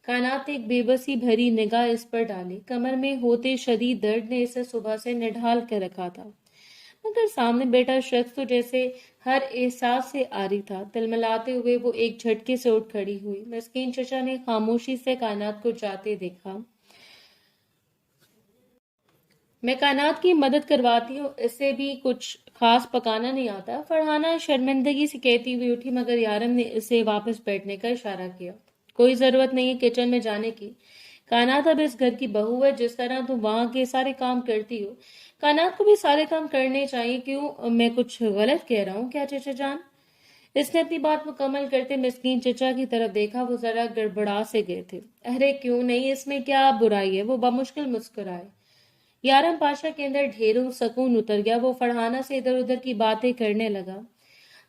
कायनात एक बेबसी भरी निगाह इस पर डाली। कमर में होते शदीद दर्द ने इसे सुबह से निढाल कर रखा था, मगर सामने बैठा शख्स तो जैसे हर एहसास से आरी था। तिलमिलाते हुए वो एक झटके से उठ खड़ी हुई। मिस्कीन चचा ने खामोशी से कायनात को जाते देखा। मैं कायनात की मदद करवाती हूँ, इससे भी कुछ खास पकाना नहीं आता। फरहाना शर्मिंदगी से कहती हुई उठी, मगर यारम ने इसे वापस बैठने का इशारा किया। कोई जरूरत नहीं है किचन में जाने की। कायनात अब इस घर की बहू है। जिस तरह तुम वहां के सारे काम करती हो, कायनात को भी सारे काम करने चाहिए। क्यों, मैं कुछ गलत कह रहा हूँ क्या चचा जान? इसने अपनी बात मुकम्मल करते मिस्कीन चचा की तरफ देखा। वो जरा गड़बड़ा से गए थे। अरे क्यों नहीं, इसमें क्या बुराई है? वो बमुश्किल मुस्कुराए। यारम पाशा के अंदर ढेरों सकून उतर गया। वो फरहाना से इधर उधर की बातें करने लगा।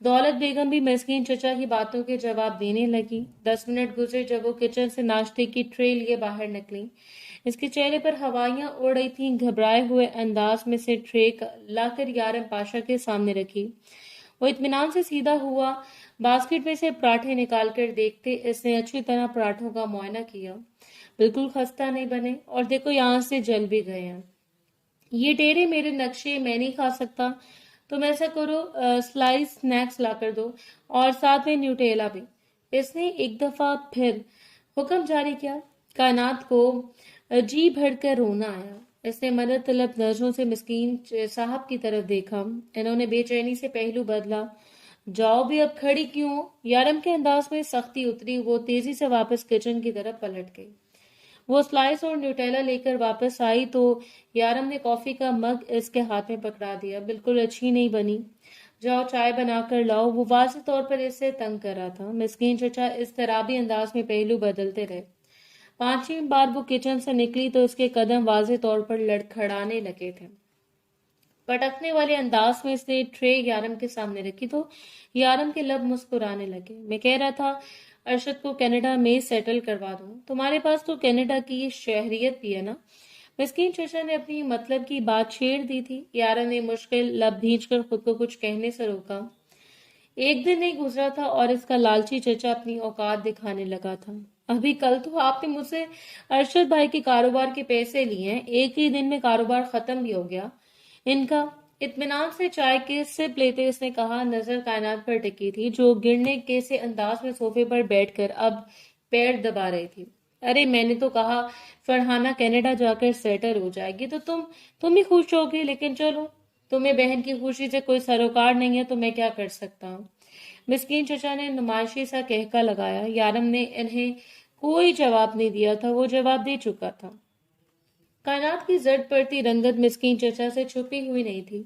दौलत बेगम भी मिस्कीन चचा की बातों के जवाब देने लगी। 10 मिनट गुजरे जब वो किचन से नाश्ते की ट्रे लिए बाहर निकली। इसके चेहरे पर हवाइयां उड़ रही थीं। घबराए हुए अंदाज में से ट्रे लाकर यारम पाशा के सामने रखी। वो इत्मीनान से सीधा हुआ। बास्केट में से पराठे निकाल कर देखते इसने अच्छी तरह पराठों का मुआयना किया। बिल्कुल खस्ता नहीं बने और देखो यहाँ से जल भी गए हैं। ये टेढ़े मेरे नक्शे मैं नहीं खा सकता। तुम ऐसा करो, स्लाइस स्नैक्स ला कर दो और साथ में न्यूटेला भी। इसने एक दफा फिर हुक्म जारी किया। कायनात को जी भरकर रोना आया। इसने मदद तलब नजरों से मिस्कीन साहब की तरफ देखा। इन्होंने बेचैनी से पहलू बदला। जाओ भी, अब खड़ी क्यों हो? यारम के अंदाज में सख्ती उतरी। वो तेजी से वापस किचन की तरफ पलट गई। वो स्लाइस और न्यूटेला लेकर वापस आई तो यारम ने कॉफी का मग इसके हाथ में पकड़ा दिया। बिल्कुल अच्छी नहीं बनी, जाओ चाय बनाकर लाओ। वो वाज़ेह तौर पर इससे तंग कर रहा था। मिस्कीन चचा इस तराबी अंदाज में पहलू बदलते रहे। 5वीं बार वो किचन से निकली तो उसके कदम वाज़ेह तौर पर लड़खड़ाने लगे थे। पटकने वाले अंदाज में इसने ट्रे यारम के सामने रखी तो यारम के लब मुस्कुराने लगे। मैं कह रहा था अरशद को कनाडा में सेटल करवा दूं। तुम्हारे पास तो कनाडा की ये शहरियत भी है ना। मिस्कीन चचा ने अपनी मतलब की बात छेड़ दी थी। यारम ने मुश्किल लब भींचकर खुद को कुछ कहने से रोका। एक दिन नहीं गुजरा था और इसका लालची चचा अपनी औकात दिखाने लगा था। अभी कल तो आपने मुझसे अरशद भाई के कारोबार के पैसे लिए हैं, एक ही दिन में कारोबार खत्म भी हो गया इनका। इत्मीनान से चाय के सिप लेते उसने कहा। नजर कायनात पर टिकी थी जो गिरने के से अंदाज में सोफे पर बैठकर अब पैर दबा रही थी। अरे मैंने तो कहा फरहाना कनाडा जाकर सेटल हो जाएगी तो तुम ही खुश होगी, लेकिन चलो तुम्हें बहन की खुशी से कोई सरोकार नहीं है तो मैं क्या कर सकता हूँ। मिस्कीन चचा ने नुमाइशी सा कहका लगाया। यारम ने इन्हें कोई जवाब नहीं दिया था, वो जवाब दे चुका था। कायनात की जट पड़ती रंगत मिस्कीन चचा से छुपी हुई नहीं थी।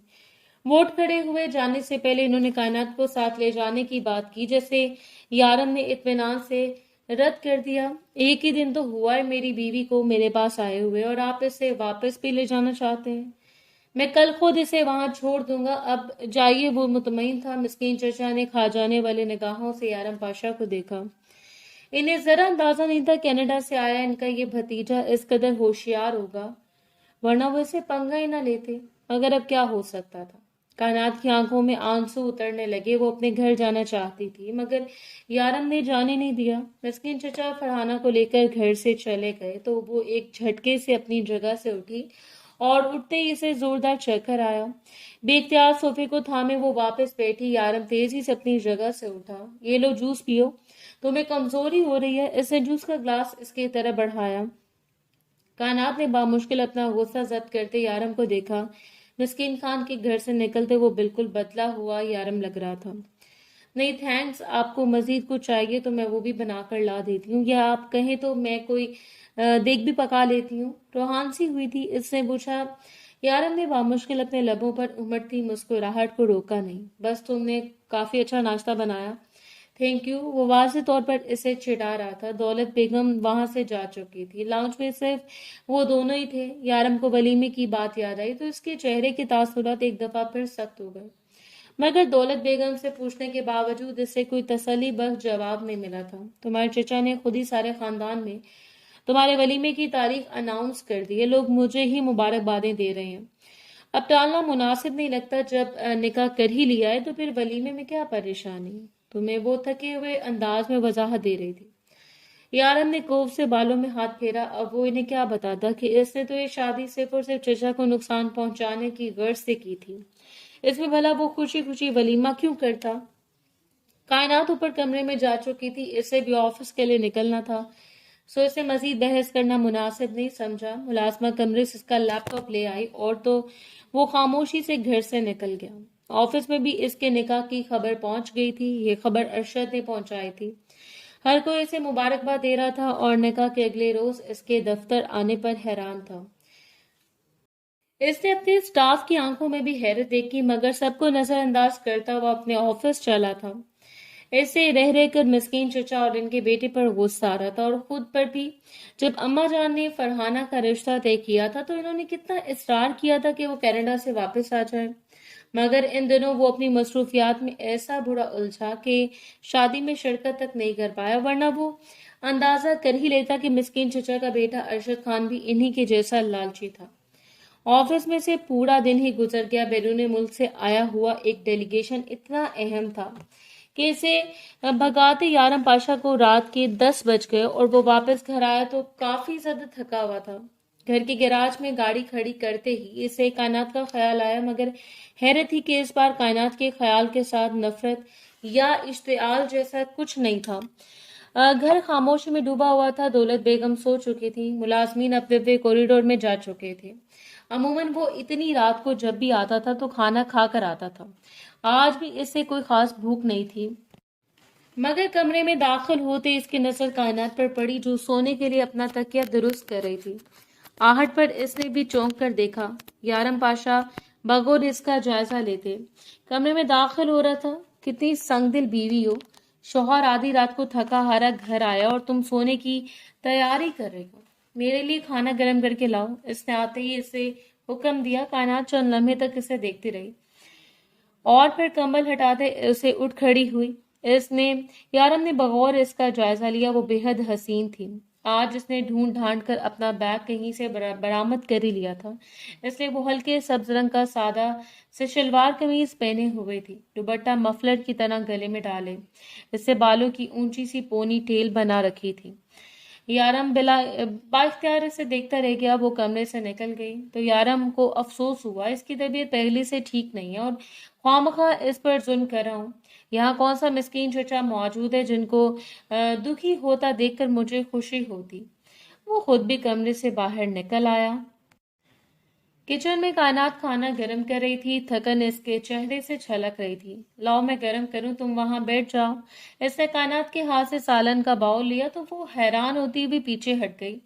वोट खड़े हुए जाने से पहले इन्होंने कायनात को साथ ले जाने की बात की, जैसे यारम ने इत्मीनान से रद्द कर दिया। एक ही दिन तो हुआ है मेरी बीवी को मेरे पास आए हुए और आप इसे वापस भी ले जाना चाहते हैं। मैं कल खुद इसे वहां छोड़ दूंगा, अब जाइए। वो मुतमईन था। मिस्कीन चचा ने खा जाने वाले निगाहों से यारम पाशा को देखा। इन्हें जरा अंदाजा नहीं था कनाडा से आया इनका ये भतीजा इस कदर होशियार होगा, वरना वो इसे पंगा ही ना लेते। मगर अब क्या हो सकता था। कायनात की आंखों में आंसू उतरने लगे। वो अपने घर जाना चाहती थी मगर यारम ने जाने नहीं दिया। मिस्कीन चचा फरहाना को लेकर घर से चले गए तो वो एक झटके से अपनी जगह से उठी और उठते ही इसे जोरदार चक्कर आया। बेख्तियार सोफे को थामे वो वापस बैठी। यारम तेजी से अपनी जगह से उठा। ये लो जूस पियो, तुम्हें कमजोरी हो रही है। इसने जूस का ग्लास इसकी तरफ बढ़ाया। कायनात ने बामुश्किल अपना गुस्सा जब्त करते यारम को देखा। मिस्कीन खान के घर से निकलते वो बिल्कुल बदला हुआ यारम लग रहा था। नहीं थैंक्स, आपको मजीद कुछ चाहिए तो मैं वो भी बनाकर ला देती हूँ, या आप कहें तो मैं कोई देग भी पका लेती हूँ। रोहान सी हुई थी, इसने पूछा। यारम ने बामुश्किल अपने लबों पर उमड़ती मुस्कुराहट को रोका नहीं। बस तुमने काफी अच्छा नाश्ता बनाया, थैंक यू। वो वाज़ेह तौर पर इसे चिढ़ा रहा था। दौलत बेगम वहां से जा चुकी थी। लाउंज में सिर्फ वो दोनों ही थे। यारम को वलीमे की बात याद आई तो इसके चेहरे के तासुरात एक दफा फिर सख्त हो गए। मगर दौलत बेगम से पूछने के बावजूद इससे कोई तसल्ली बख्श जवाब नहीं मिला था। तुम्हारे चचा ने खुद ही सारे खानदान में तुम्हारे वलीमे की तारीख अनाउंस कर दी है। लोग मुझे ही मुबारकबादें दे रहे हैं। अब टालना मुनासिब नहीं लगता। जब निकाह कर ही लिया है तो फिर वलीमे में क्या परेशानी। तुम्हें वो थके हुए अंदाज में वजाहत दे रही थी। यारम ने कोफ से बालों में हाथ फेरा। अब वो इन्हें क्या बताता कि इसने तो ये शादी सिर्फ और सिर्फ चचा को नुकसान पहुंचाने की गर्ज से की थी। इसमें भला वो खुशी खुशी वलीमा क्यों करता। कायनात ऊपर कमरे में जा चुकी थी। इसे भी ऑफिस के लिए निकलना था, सो इसे मजीद बहस करना मुनासिब नहीं समझा। मुलाजमा कमरे से इसका लैपटॉप ले आई और तो वो खामोशी से घर से निकल गया। ऑफिस में भी इसके निकाह की खबर पहुंच गई थी। ये खबर अरशद ने पहुंचाई थी। हर कोई इसे मुबारकबाद दे रहा था और निकाह के अगले रोज इसके दफ्तर आने पर हैरान था। इसने अपने स्टाफ की आंखों में भी हैरत देखी, मगर सबको नजरअंदाज करता हुआ अपने ऑफिस चला था। ऐसे रह रहकर मिस्कीन चचा और इनके बेटे पर गुस्सा आ रहा था और खुद पर भी। जब अम्मा जान ने फरहाना का रिश्ता तय किया था तो इन्होंने कितना इसरार किया था कि वो कनाडा से वापस आ जाए, मगर इन दिनों वो अपनी मसरूफियात में ऐसा बुरा उलझा कि शादी में शिरकत तक नहीं कर पाया, वरना वो अंदाजा कर ही लेता कि मिस्कीन चचा का बेटा अरशद खान भी इन्हीं के जैसा लालची था। ऑफिस में से पूरा दिन ही गुजर गया। बैरून मुल्क से आया हुआ एक डेलीगेशन इतना अहम था कि इसे भगाते यारम पाशा को रात के 10 बज गए और वो वापस घर आया तो काफी ज्यादा थका हुआ था। घर के गैराज में गाड़ी खड़ी करते ही इसे कायनात का ख्याल आया, मगर हैरत ही कि इस बार कायनात के ख्याल के साथ नफरत या इश्तियाल जैसा कुछ नहीं था। घर खामोशी में डूबा हुआ था। दौलत बेगम सो चुकी थी। मुलाजमीन अपने कॉरिडोर में जा चुके थे। अमूमन वो इतनी रात को जब भी आता था तो खाना खा कर आता था। आज भी इससे कोई खास भूख नहीं थी, मगर कमरे में दाखिल होते इसकी नजर कायनात पर पड़ी जो सोने के लिए अपना तकिया दुरुस्त कर रही थी। आहट पर इसने भी चौंक कर देखा। यारम पाशा बगौर इसका जायजा लेते कमरे में दाखिल हो रहा था। कितनी संगदिल बीवी हो, शौहर आधी रात को थका हारा घर आया और तुम सोने की तैयारी कर रही हो। मेरे लिए खाना गर्म करके लाओ। इसने आते ही इसे हुक्म दिया। कायनात चंद लम्हे तक इसे देखती रही और फिर कंबल हटाते उसे उठ खड़ी हुई। इसने यारम ने बगौर इसका जायजा लिया। वो बेहद हसीन थी। आज इसने ढूंढ ढांड कर अपना बैग कहीं से बरामद कर ही लिया था, इसलिए वो हल्के सब्ज रंग का सादा से शलवार कमीज पहने हुए थी, दुपट्टा मफलर की तरह गले में डाले, इससे बालों की ऊंची सी पोनी टेल बना रखी थी। यारम बिला बाख्तियार से देखता रह गया। वो कमरे से निकल गई तो यारम को अफसोस हुआ, इसकी तबीयत पहले से ठीक नहीं है और ख्वामखा इस पर जुल्म कर रहा हूँ। यहाँ कौन सा मिस्कीन चचा मौजूद है जिनको दुखी होता देखकर मुझे खुशी होती। वो खुद भी कमरे से बाहर निकल आया। किचन में कायनात खाना गर्म कर रही थी। थकन इसके चेहरे से छलक रही थी। लाओ मैं गर्म करूं, तुम वहां बैठ जाओ। इसने कायनात के हाथ से सालन का बाउल लिया तो वो हैरान होती हुई पीछे हट गई।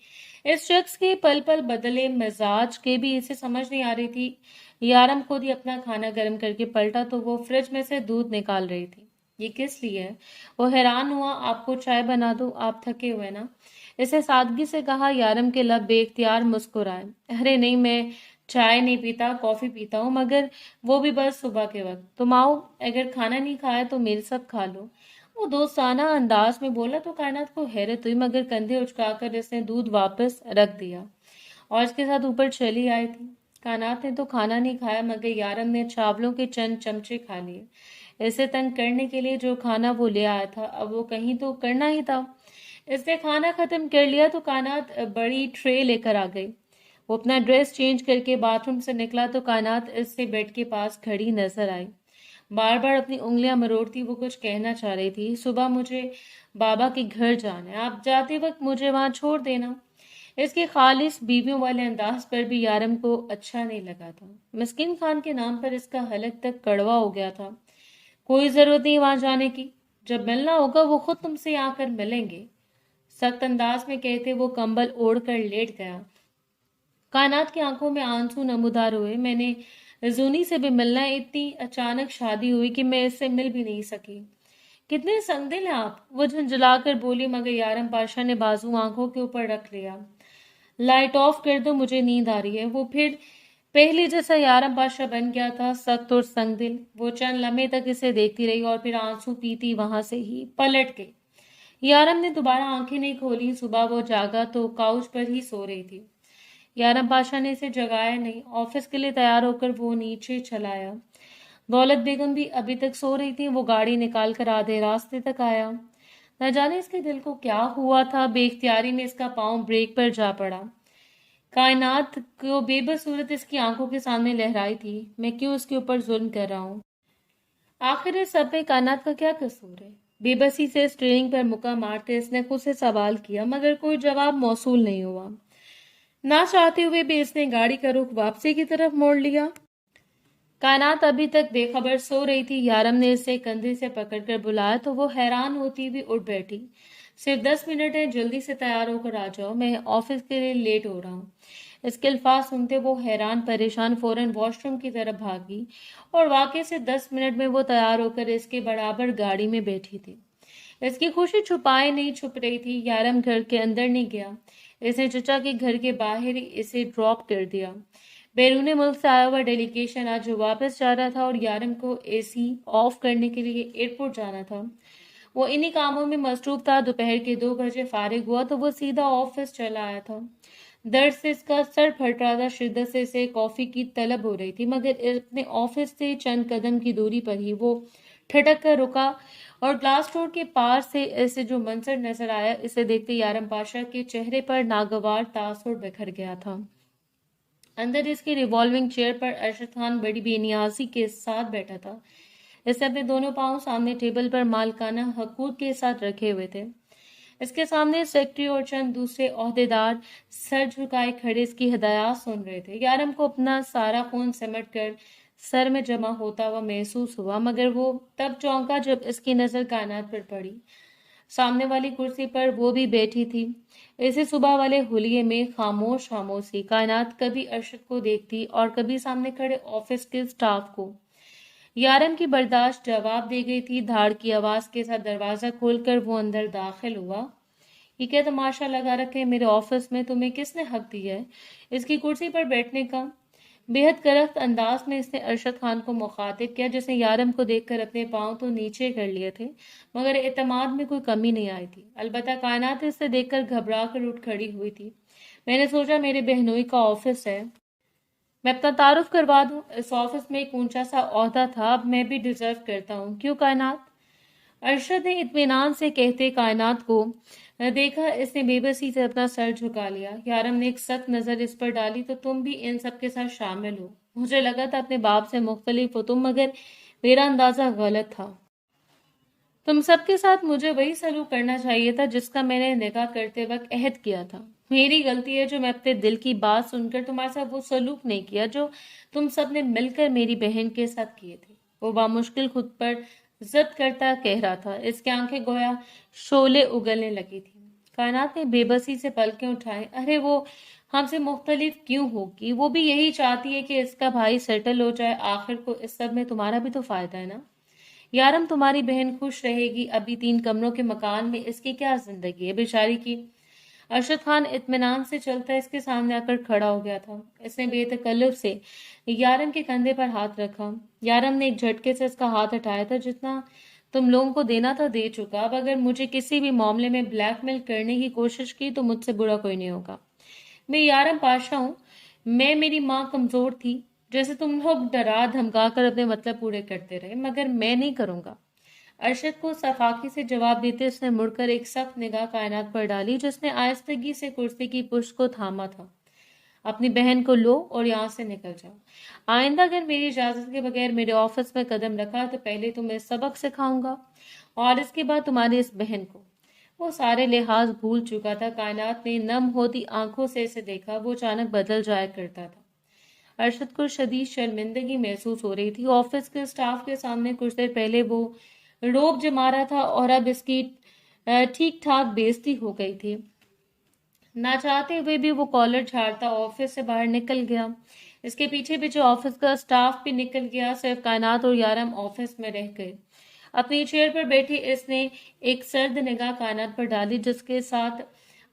इस शख्स के पल पल बदले मिजाज के भी इसे समझ नहीं आ रही थी। यारम खुद ही अपना खाना गर्म करके पलटा तो वो फ्रिज में से दूध निकाल रही थी। ये किस लिए है? वो हैरान हुआ। आपको चाय बना दो, आप थके हुए ना? इसे सादगी से कहा। यारम के लब बेख्तियार मुस्कुराए। अरे नहीं, मैं चाय नहीं पीता, कॉफी पीता हूँ, मगर वो भी बस सुबह के वक्त। तुम आओ, अगर खाना नहीं खाया तो मेरे साथ खा लो। वो दोस्ताना अंदाज में बोला तो कायनात को हैरत हुई, मगर कंधे उचकाकर इसने दूध वापस रख दिया और इसके साथ ऊपर चली आई थी। कायनात ने तो खाना नहीं खाया, मगर यारम ने चावलों के चंद चमचे खा लिए। इसे तंग करने के लिए जो खाना वो ले आया था, अब वो कहीं तो करना ही था। इसने खाना खत्म कर लिया तो कायनात बड़ी ट्रे लेकर आ गई। वो अपना ड्रेस चेंज करके बाथरूम से निकला तो कायनात इससे बेड के पास खड़ी नजर आई। बार बार अपनी उंगलियां मरोड़ती वो कुछ कहना चाह रही थी। सुबह मुझे बाबा के घर जाना है, आप जाते वक्त मुझे वहां छोड़ देना। इसके खालिस बीवियों वाले अंदाज पर भी यारम को अच्छा नहीं लगा था। मिस्किन खान के नाम पर इसका हलक तक कड़वा हो गया था। कोई जरूरत नहीं वहां जाने की, जब मिलना होगा वो खुद तुमसे आकर मिलेंगे, सख्त अंदाज में कहते वो कंबल ओढ़कर लेट गया। कायनात की आंखों में आंसू नमूदार हुए। मैंने जूनी से भी मिलना है, इतनी अचानक शादी हुई कि मैं इससे मिल भी नहीं सकी। कितने संगदिल हैं आप, वो झुंझुलाकर बोली, मगर यारम पाशा ने बाजू आंखों के ऊपर रख लिया। लाइट ऑफ कर दो, मुझे नींद आ रही है। वो फिर पहले जैसा यारम पाशा बन गया था, सख्त और संगदिल। वो चंद लम्हे तक इसे देखती रही और फिर आंसू पीती वहां से ही पलट गई। यारम ने दोबारा आंखें नहीं खोली। सुबह वो जागा तो काउच पर ही सो रही थी। यारम पाशा ने इसे जगाया नहीं। ऑफिस के लिए तैयार होकर वो नीचे चला आया। दौलत बेगम भी अभी तक सो रही थी। वो गाड़ी निकाल कर आधे रास्ते तक आया। न जाने इसके दिल को क्या हुआ था, बेख्तियारी में इसका पांव ब्रेक पर जा पड़ा। कायनात को बेबस सूरत इसकी आंखों के सामने लहराई थी। मैं क्यों उसके ऊपर जुल्म कर रहा हूँ? आखिर इस सब में कायनात का क्या कसूर है? बेबसी से स्टीयरिंग पर मुक्का मारते इसने खुद से सवाल किया, मगर कोई जवाब मौसूल नहीं हुआ। ना चाहते हुए भी इसने गाड़ी का रुख वापसी की तरफ मोड़ लिया। कायनात अभी तक बेखबर सो रही थी। यारम ने इसे कंधे से पकड़कर बुलाया तो वो हैरान होती हुई उठ बैठी। सिर्फ 10 मिनट है, जल्दी से तैयार होकर आ जाओ, मैं ऑफिस के लिए लेट हो रहा हूँ। इसके अल्फाज सुनते वो हैरान परेशान फौरन वॉशरूम की तरफ भागी और वाकई से 10 मिनट में वो तैयार होकर इसके बराबर गाड़ी में बैठी थी। इसकी खुशी छुपाए नहीं छुप रही थी। यारम घर के अंदर नहीं गया। इसने चचा के घर के बाहर ही इसे ड्रॉप कर दिया। बैरून मुल्क से आया हुआ डेलीगेशन आज वापस जा रहा था और यारम को एसी ऑफ करने के लिए एयरपोर्ट जाना था। वो इन्हीं कामों में मसरूफ था। दोपहर के 2 बजे फारिग हुआ तो वो सीधा ऑफिस चला आया था। दर्द से इसका सर फट रहा था। शिद्दत से इसे कॉफी की तलब हो रही थी, मगर अपने ऑफिस से चंद कदम की दूरी पर ही वो ठटक कर रुका और ग्लास डोर के पार से इसे जो मंजर नजर आया, इसे देखते यारम पाशा के चेहरे पर नागवार तासुर बिखर गया था। अंदर इसकी रिवॉल्विंग चेयर पर अरशद खान बड़ी बेनियाजी के साथ बैठा था। इसने अपने दोनों पांव सामने टेबल पर मालकाना हकूक के साथ रखे हुए थे। इसके सामने सेक्रेटरी और चंद दूसरे ओहदेदार सर झुकाए खड़े इसकी हिदायत सुन रहे थे। यारम को अपना सारा खून सिमट कर सर में जमा होता हुआ महसूस हुआ, मगर वो तब चौंका जब इसकी नजर कायनात पर पड़ी। सामने वाली कुर्सी पर वो भी बैठी थी। इसे सुबह वाले हुलिये में खामोश खामोशी कायनात कभी अरशद को देखती और कभी सामने खड़े ऑफिस के स्टाफ को। यारम की बर्दाश्त जवाब दे गई थी। धाड़ की आवाज के साथ दरवाजा खोलकर वो अंदर दाखिल हुआ। ये क्या तमाशा लगा रखे मेरे ऑफिस में? तुम्हें किसने हक दिया है इसकी कुर्सी पर बैठने का? बेहद करख्त अंदाज में इसने अरशद खान को मुखातिब किया, जिसने यारम को देखकर अपने पांव तो नीचे कर लिए थे मगर एतमाद में कोई कमी नहीं आई थी। अलबत्ता कायनात इसे देखकर घबरा कर उठ खड़ी हुई थी। मैंने सोचा मेरे बहनोई का ऑफिस है, मैं अपना तारुफ करवा दूं। इस ऑफिस में एक ऊंचा सा ओहदा था, अब मैं भी डिजर्व करता हूँ, क्यों कायनात? अरशद ने इत्मीनान से कहते कायनात को देखा। इसने बेबसी से अपना सर झुका लिया। यारम ने एक सख्त नजर इस पर डाली। तो तुम भी इन सब के साथ शामिल हो? मुझे लगा था अपने बाप से मुख्तलिफ हो तुम, मगर मेरा अंदाजा गलत था। तुम सबके साथ मुझे वही सलूक करना चाहिए था जिसका मैंने निकाह करते वक्त अहद किया था। मेरी गलती है जो मैं अपने दिल की बात सुनकर तुम्हारे साथ वो सलूक नहीं किया जो तुम सब ने मिलकर मेरी बहन के साथ किए थे। वो बामुश्किल खुद पर जिद करता कह रहा था। इसकी आंखें गोया शोले उगलने लगी थी। कायनात ने बेबसी से पलकें उठाई। अरे वो हमसे मुख्तलिफ क्यों होगी? वो भी यही चाहती है कि इसका भाई सेटल हो जाए। आखिर को इस सब में तुम्हारा भी तो फायदा है ना। यारम तुम्हारी बहन खुश रहेगी, अभी 3 कमरों के मकान में इसकी क्या जिंदगी है बेचारी की। अरशद खान इत्मीनान से चलता इसके सामने आकर खड़ा हो गया था। इसने बेतकल्लुफ से यारम के कंधे पर हाथ रखा। यारम ने एक झटके से इसका हाथ हटाया था। जितना तुम लोगों को देना था दे चुका, अब अगर मुझे किसी भी मामले में ब्लैकमेल करने की कोशिश की तो मुझसे बुरा कोई नहीं होगा। मैं यारम पाशा हूँ। मेरी माँ कमजोर थी, जैसे तुम लोग डरा धमका कर अपने मतलब पूरे करते रहे, मगर मैं नहीं करूंगा। अरशद को सफाकी से जवाब देते उसने मुड़कर एक सख्त निगाह कायनात पर डाली, जिसने आहिस्तगी से कुर्सी की पुष्ट को थामा था। अपनी बहन को लो और यहाँ से निकल जाओ। आइंदा अगर मेरी इजाजत के बगैर मेरे ऑफिस में कदम रखा तो पहले तुम्हें सबक सिखाऊंगा और इसके बाद तुम्हारी इस बहन को। वो सारे लिहाज भूल चुका था। कायनात ने नम होती आंखों से इसे देखा। वो अचानक बदल जाया करता था। अरशद को शदीद शर्मिंदगी महसूस हो रही थी। ऑफिस के स्टाफ के सामने कुछ देर पहले वो रोब जमा रहा था और अब इसकी ठीक ठाक बेइज्जती हो गई थी। ना चाहते हुए भी वो कॉलर झाड़ता ऑफिस से बाहर निकल गया। इसके पीछे पीछे ऑफिस का स्टाफ भी निकल गया। सिर्फ कायनात और यारम ऑफिस में रह गए। अपनी चेयर पर बैठी इसने एक सर्द निगाह कायनात पर डाली, जिसके साथ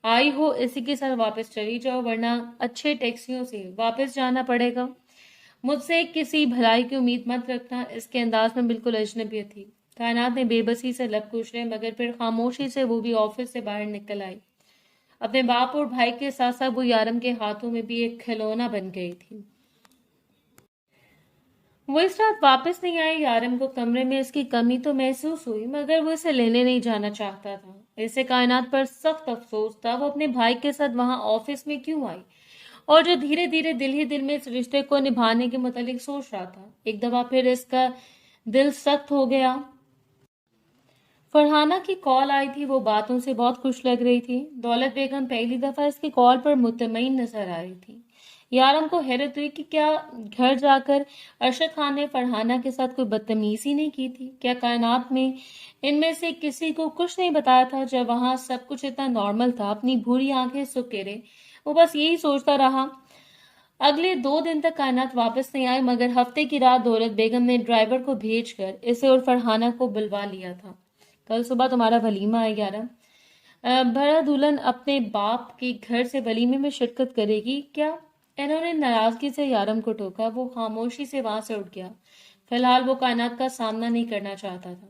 आई हो इसी के साथ वापस चली जाओ, वरना अच्छे टैक्सियों से वापस जाना पड़ेगा। मुझसे किसी भलाई की उम्मीद मत रखना। इसके अंदाज में बिल्कुल अजनबी थी। कायनात ने बेबसी से लब कुचले, मगर फिर खामोशी से वो भी ऑफिस से बाहर निकल आई। अपने बाप और भाई के साथ साथ वो यारम के हाथों में भी एक खिलौना बन गई थी। वो इस रात वापस नहीं आई। यारम को कमरे में इसकी कमी तो महसूस हुई, मगर वो इसे लेने नहीं जाना चाहता था। इसे कायनात पर सख्त अफसोस था। वो अपने भाई के साथ वहां ऑफिस में क्यों आई, और जो धीरे धीरे दिल ही दिल में इस रिश्ते को निभाने के मुतालिक सोच रहा था। एक दफा फिर इसका दिल सख्त हो गया। फरहाना की कॉल आई थी। वो बातों से बहुत खुश लग रही थी। दौलत बेगम पहली दफा इसकी कॉल पर मुतमईन नजर आ रही थी। यारम को हैरत हुई कि क्या घर जाकर अरशद खान ने फरहाना के साथ कोई बदतमीजी नहीं की थी। क्या कायनात में इनमें से किसी को कुछ नहीं बताया था जब वहां सब कुछ इतना नॉर्मल था। अपनी भूरी आंखें सुकेरे वो बस यही सोचता रहा। अगले 2 दिन तक कायनात वापस नहीं आई, मगर हफ्ते की रात दौलत बेगम ने ड्राइवर को भेजकर इसे और फरहाना को बुलवा लिया था। कल सुबह तुम्हारा वलीमा है यारम। भरा दुल्हन अपने बाप के घर से वलीमे में शिरकत करेगी क्या? इन्होंने नाराजगी से यारम को टोका। वो खामोशी से वहां से उठ गया। फिलहाल वो कायनात का सामना नहीं करना चाहता था।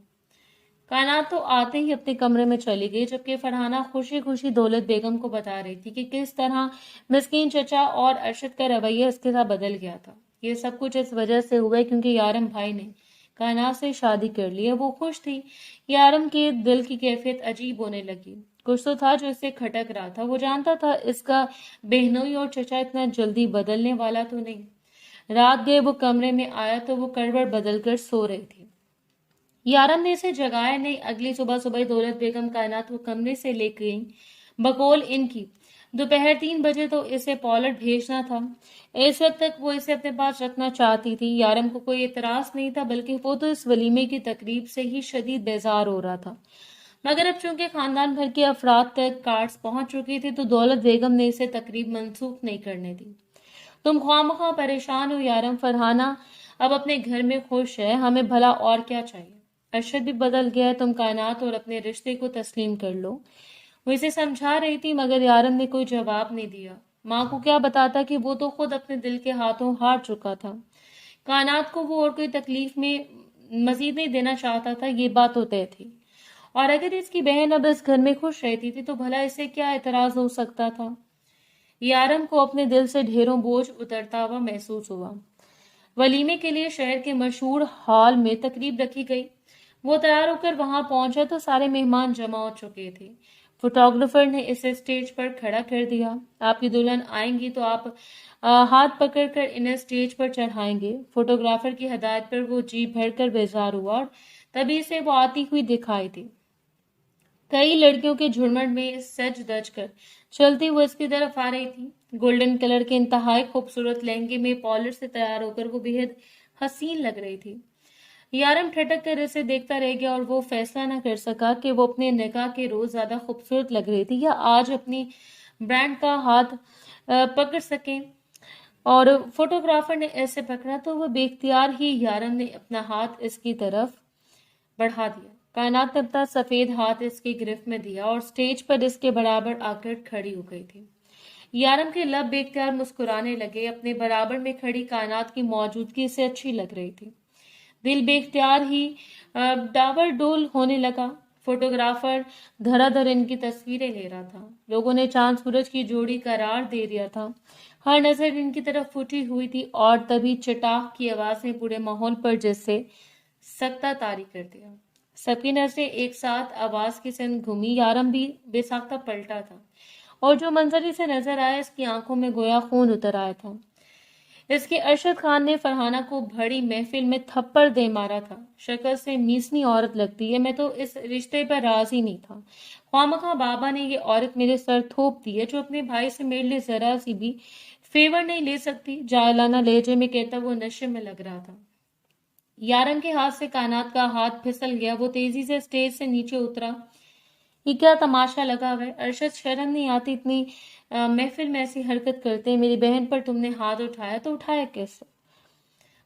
कायनात तो आते ही अपने कमरे में चली गई, जबकि फरहाना खुशी खुशी दौलत बेगम को बता रही थी कि किस तरह मिस्कीन चचा और अरशद का रवैया इसके साथ बदल गया था। ये सब कुछ इस वजह से हुआ है क्योंकि यारम भाई ने कायनात से शादी कर ली है। वो खुश थी। यारम के दिल की कैफियत अजीब होने लगी। कुछ तो था जो इससे खटक रहा था। वो जानता था इसका बहनोई और चचा इतना जल्दी बदलने वाला तो नहीं। रात गए वो कमरे में आया तो वो करवट बदलकर सो रही थी। यारम ने इसे जगाया नहीं। अगली सुबह सुबह दौलत बेगम कायनात को कमरे से ले गई बकौल इनकी। दोपहर 3 बजे तो इसे पॉलट भेजना था। इस वक्त तक वो इसे अपने पास रखना चाहती थी। यारम को कोई एतराज नहीं था, बल्कि वो तो इस वलीमे की तकरीब से ही शदीद बेजार हो रहा था। मगर अब चूंकि खानदान भर के अफराद तक कार्ड्स पहुंच चुकी थी तो दौलत बेगम ने इसे तकरीब मंसूख नहीं करने दी। तुम ख्वामख्वा परेशान हो यारम। फरहाना अब अपने घर में खुश है, हमें भला और क्या चाहिए। अरशद भी बदल गया है। तुम कायनात और अपने रिश्ते को तस्लीम कर लो। वो इसे समझा रही थी, मगर यारम ने कोई जवाब नहीं दिया। ماں کو کیا بتاتا کہ وہ تو خود اپنے دل کے ہاتھوں ہار چکا تھا. کائنات کو وہ اور کوئی تکلیف میں مزید نہیں دینا چاہتا تھا، یہ بات تو طے تھی. اور اگر اس کی بہن اب اس گھر میں خوش رہتی تھی تو بھلا اسے کیا اعتراض ہو سکتا تھا. یارم کو اپنے دل سے ڈھیروں بوجھ اترتا ہوا محسوس ہوا. ولیمے کے لیے شہر کے مشہور ہال میں تقریب رکھی گئی. وہ تیار ہو کر وہاں پہنچا تو سارے مہمان جمع ہو چکے تھے. فوٹوگرافر نے اسے اسٹیج پر کھڑا کر دیا. آپ کی دلہن آئیں گی تو آپ ہاتھ پکڑ کر انہیں اسٹیج پر چڑھائیں گے. فوٹوگرافر کی ہدایت پر وہ جی بھر کر بیزار ہوا اور تبھی سے وہ آتی ہوئی دکھائی دی. کئی لڑکیوں کے جھرمٹ میں سج دج کر چلتی وہ اس کی طرف آ رہی تھی. گولڈن کلر کے انتہائی خوبصورت لہنگے میں پالر سے تیار ہو کر وہ بےحد حسین لگ رہی تھی. یارم ٹھٹک کر اسے دیکھتا رہ گیا اور وہ فیصلہ نہ کر سکا کہ وہ اپنے نکاح کے روز زیادہ خوبصورت لگ رہی تھی یا آج اپنی برانڈ کا ہاتھ پکڑ سکے. اور فوٹوگرافر نے ایسے پکڑا تو وہ بے اختیار ہی یارم نے اپنا ہاتھ اس کی طرف بڑھا دیا. کائنات نے اپنا سفید ہاتھ اس کی گرفت میں دیا اور اسٹیج پر اس کے برابر آ کر کھڑی ہو گئی تھی. یارم کے لب بے اختیار مسکرانے لگے. اپنے برابر میں کھڑی کائنات کی موجودگی اسے اچھی لگ رہی تھی. دل بے اختیار ہی ڈاور ڈول ہونے لگا. فوٹوگرافر دھڑا دھڑ ان کی تصویریں لے رہا تھا. لوگوں نے چاند سورج کی جوڑی قرار دے دیا تھا. ہر نظر ان کی طرف پھٹی ہوئی تھی اور تبھی چٹاخ کی آواز نے پورے ماحول پر جیسے سکتہ طاری کر دیا. سب کی نظریں ایک ساتھ آواز کی سمت گھومی. یارم بھی بے ساختہ پلٹا تھا اور جو منظر اسے نظر آیا اس کی آنکھوں میں گویا خون اتر آیا تھا. اس کے ارشد خان نے فرحانہ کو بڑی محفل میں تھپڑ دے مارا تھا. شکل سے میسنی عورت لگتی ہے. میں تو اس رشتے پر راضی نہیں تھا. خواہ بابا نے یہ عورت میرے سر تھوپ دی ہے جو اپنے بھائی سے میرے لیے ذرا سی بھی فیور نہیں لے سکتی. جاہلانہ لہجے میں کہتا وہ نشے میں لگ رہا تھا. یارم کے ہاتھ سے کائنات کا ہاتھ پھسل گیا. وہ تیزی سے اسٹیج سے نیچے اترا. یہ کیا تماشا لگا ہوا ہے؟ ارشد شرم نہیں آتی اتنی محفل میں ایسی حرکت کرتے؟ میری بہن پر تم نے ہاتھ اٹھایا تو اٹھایا کیسے؟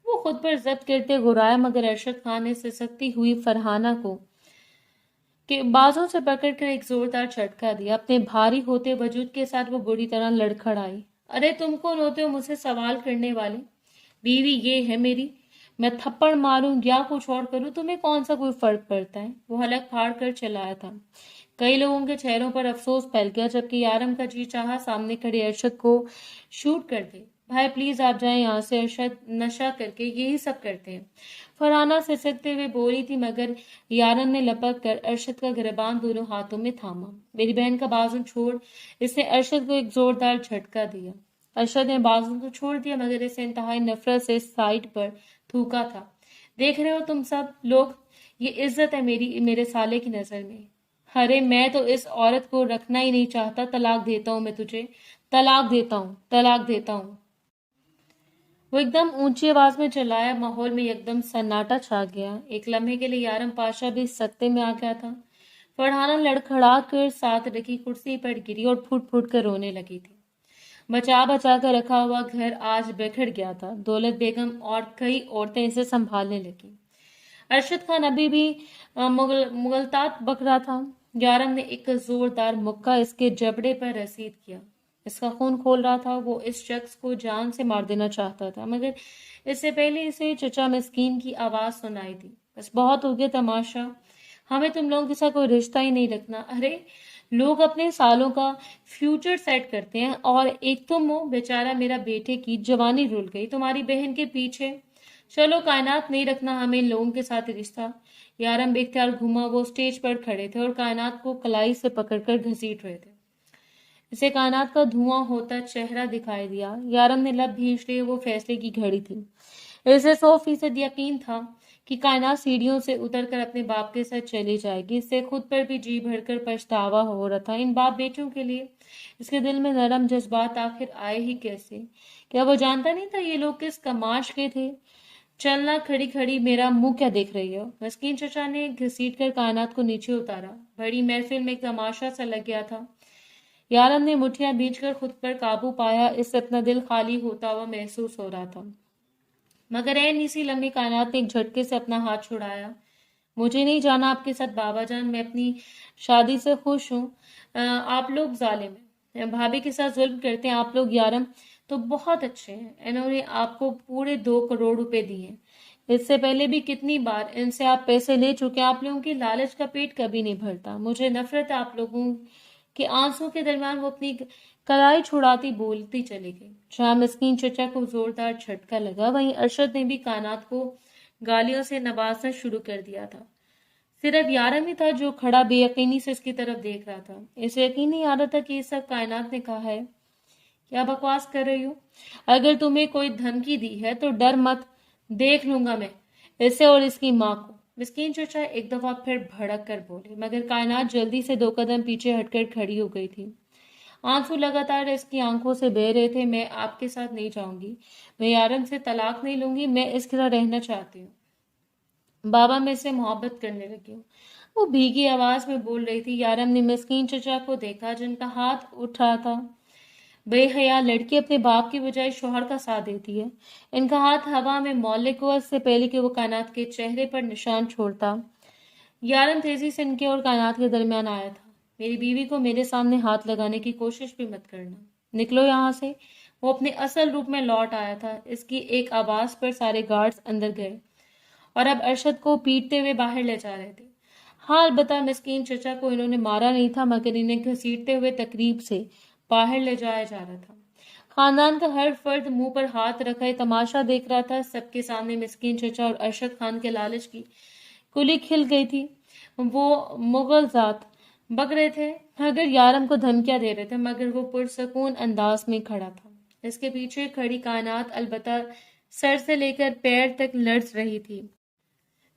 وہ خود پر ضبط کرتے گھرایا مگر ارشد خان نے سسکتی ہوئی فرحانہ کو کہ بازوں سے پکڑ کر ایک زوردار جھٹکا دیا. اپنے بھاری ہوتے وجود کے ساتھ وہ بری طرح لڑکھڑائی. ارے تم کون ہوتے ہو مجھ سے سوال کرنے والے؟ بیوی یہ ہے میری. میں تھپڑ ماروں یا کچھ اور کروں تمہیں کون سا کوئی فرق پڑتا ہے؟ وہ حلق پھاڑ کر چلایا تھا. کئی لوگوں کے چہروں پر افسوس پھیل گیا جبکہ یارم کا جی چاہا سامنے کھڑے ارشد کو شوٹ کر دے. بھائی پلیز آپ جائیں یہاں سے. ارشد نشہ کر کے یہی سب کرتے ہیں. فرحانہ سسکتے ہوئے بولی تھی مگر یارم نے لپک کر ارشد کا گریبان دونوں ہاتھوں میں تھاما. میری بہن کا بازو چھوڑ. اس نے ارشد کو ایک زوردار جھٹکا دیا. ارشد نے بازو تو چھوڑ دیا مگر اسے انتہائی نفرت سے سائڈ پر تھوکا تھا. دیکھ رہے ہو تم سب لوگ، یہ عزت ہے میرے سالے کی نظر میں. ارے میں تو اس عورت کو رکھنا ہی نہیں چاہتا. طلاق دیتا ہوں میں تجھے. طلاق دیتا ہوں. طلاق دیتا ہوں. وہ ایک دم اونچی آواز میں چلایا. ماحول میں یکدم سناٹا چھا گیا. ایک لمحے کے لیے یارم پاشا بھی سکتے میں آ گیا تھا. فرحانہ لڑکھڑا کر ساتھ رکھی کرسی پر گری اور پھٹ پھٹ کر رونے لگی تھی. بچا بچا کر رکھا ہوا گھر آج بکھر گیا تھا. دولت بیگم اور کئی عورتیں اسے سنبھالنے لگی. ارشد خان ابھی بھی مغلطات بک رہا تھا. یارم نے ایک زوردار مکہ اس کے جبڑے پر رسید کیا. اس کا خون کھول رہا تھا. وہ اس شخص کو جان سے مار دینا چاہتا تھا مگر اس سے پہلے اسے چچا مسکین کی آواز سنائی دی. بس بہت ہو گیا تماشا. ہمیں تم لوگوں کے ساتھ کوئی رشتہ ہی نہیں رکھنا. ارے لوگ اپنے سالوں کا فیوچر سیٹ کرتے ہیں اور ایک تم ہو. بیچارہ میرا بیٹے کی جوانی رول گئی تمہاری بہن کے پیچھے. چلو کائنات نہیں رکھنا ہمیں ان لوگوں کے ساتھ رشتہ. یارم بے اختیار گھوما. وہ اسٹیج پر کھڑے تھے اور کائنات کو کلائی سے پکڑ کر گھسیٹ رہے تھے. اسے کائنات کا دھواں ہوتا چہرہ دکھائی دیا. یارم نے لب بھینچ لیے. وہ فیصلے کی گھڑی تھی. اسے 100% یقین تھا کہ کائنات سیڑھیوں سے اتر کر اپنے باپ کے ساتھ چلی جائے گی. اس سے خود پر بھی جی بھر کر پچھتاوا ہو رہا تھا. ان باپ بیٹوں کے لیے اس کے دل میں نرم جذبات آخر آئے ہی کیسے؟ کیا وہ جانتا نہیں تھا یہ لوگ کس کماش کے تھے؟ چلنا کھڑی کھڑی میرا منہ کیا دیکھ رہی ہو؟ مسکین چچا نے گھسیٹ کر کائنات کو نیچے اتارا. بڑی محفل میں ایک تماشا سا لگ گیا تھا. یارم نے مٹھیاں بھینچ کر خود پر قابو پایا. اس سے اپنا دل خالی ہوتا ہوا محسوس ہو رہا تھا مگر عین اسی لمحے کائنات نے ایک جھٹکے سے اپنا ہاتھ چھڑایا. مجھے نہیں جانا آپ کے ساتھ بابا جان. میں اپنی شادی سے خوش ہوں. آپ لوگ ظالم ہیں. بھابھی کے ساتھ ظلم کرتے ہیں آپ لوگ یارم تو بہت اچھے ہیں. انہوں نے آپ کو پورے 2 کروڑ روپے دیے. اس سے پہلے بھی کتنی بار ان سے آپ پیسے لے چکے. آپ لوگوں کی لالچ کا پیٹ کبھی نہیں بھرتا. مجھے نفرت ہے آپ لوگوں کے. آنسوں کے درمیان وہ اپنی کلائی چھڑاتی بولتی چلی گئی. جہاں مسکین چچا کو زوردار جھٹکا لگا وہیں ارشد نے بھی کائنات کو گالیوں سے نوازنا شروع کر دیا تھا. صرف یارم ہی تھا جو کھڑا بے یقینی سے اس کی طرف دیکھ رہا تھا. اسے یقین نہیں آ رہا تھا کہ یہ سب کائنات نے کہا ہے. کیا بکواس کر رہی ہو؟ اگر تمہیں کوئی دھمکی دی ہے تو ڈر مت. دیکھ لوں گا میں اسے اور اس کی ماں کو. مسکین چچا ایک دفعہ پھر بھڑک کر بولے مگر کائنات جلدی سے 2 قدم پیچھے ہٹ کر کھڑی ہو گئی تھی. آنسو لگاتار اس کی آنکھوں سے بہہ رہے تھے. میں آپ کے ساتھ نہیں جاؤں گی. میں یارم سے طلاق نہیں لوں گی. میں اس کے ساتھ رہنا چاہتی ہوں. بابا میں سے محبت کرنے لگی ہوں. وہ بھیگی آواز میں بول رہی تھی. یارم نے مسکین چچا کو دیکھا جن کا ہاتھ اٹھا تھا. بے حیا لڑکی اپنے باپ کی بجائے شوہر کا ساتھ دیتی ہے. ان کا ہاتھ ہوا میں مولک ہوا اس سے پہلے کہ وہ کائنات کے چہرے پر نشان چھوڑتا. یارم تیزی سے ان کے اور کائنات کے درمیان آیا تھا. میری بیوی کو میرے سامنے ہاتھ لگانے کی کوشش بھی مت کرنا. نکلو یہاں سے. وہ اپنے اصل روپ میں لوٹ آیا تھا. اس کی ایک آواز پر سارے گارڈز اندر گئے اور اب ارشد کو پیٹتے ہوئے باہر لے جا رہے تھے. ہاں البتہ مسکین چچا کو انہوں نے مارا نہیں تھا مگر انہیں گھسیٹتے ہوئے تقریب سے باہر لے جایا جا رہا تھا. خاندان کا ہر فرد منہ پر ہاتھ رکھے تماشا دیکھ رہا تھا. سب کے سامنے مسکین چچا اور ارشد خان کے لالچ کی کلی کھل گئی تھی. وہ مغل ذات بک رہے تھے مگر یارم کو دھمکیاں دے رہے تھے مگر وہ پرسکون انداز میں کھڑا تھا. اس کے پیچھے کھڑی کائنات البتہ سر سے لے کر پیر تک لرز رہی تھی.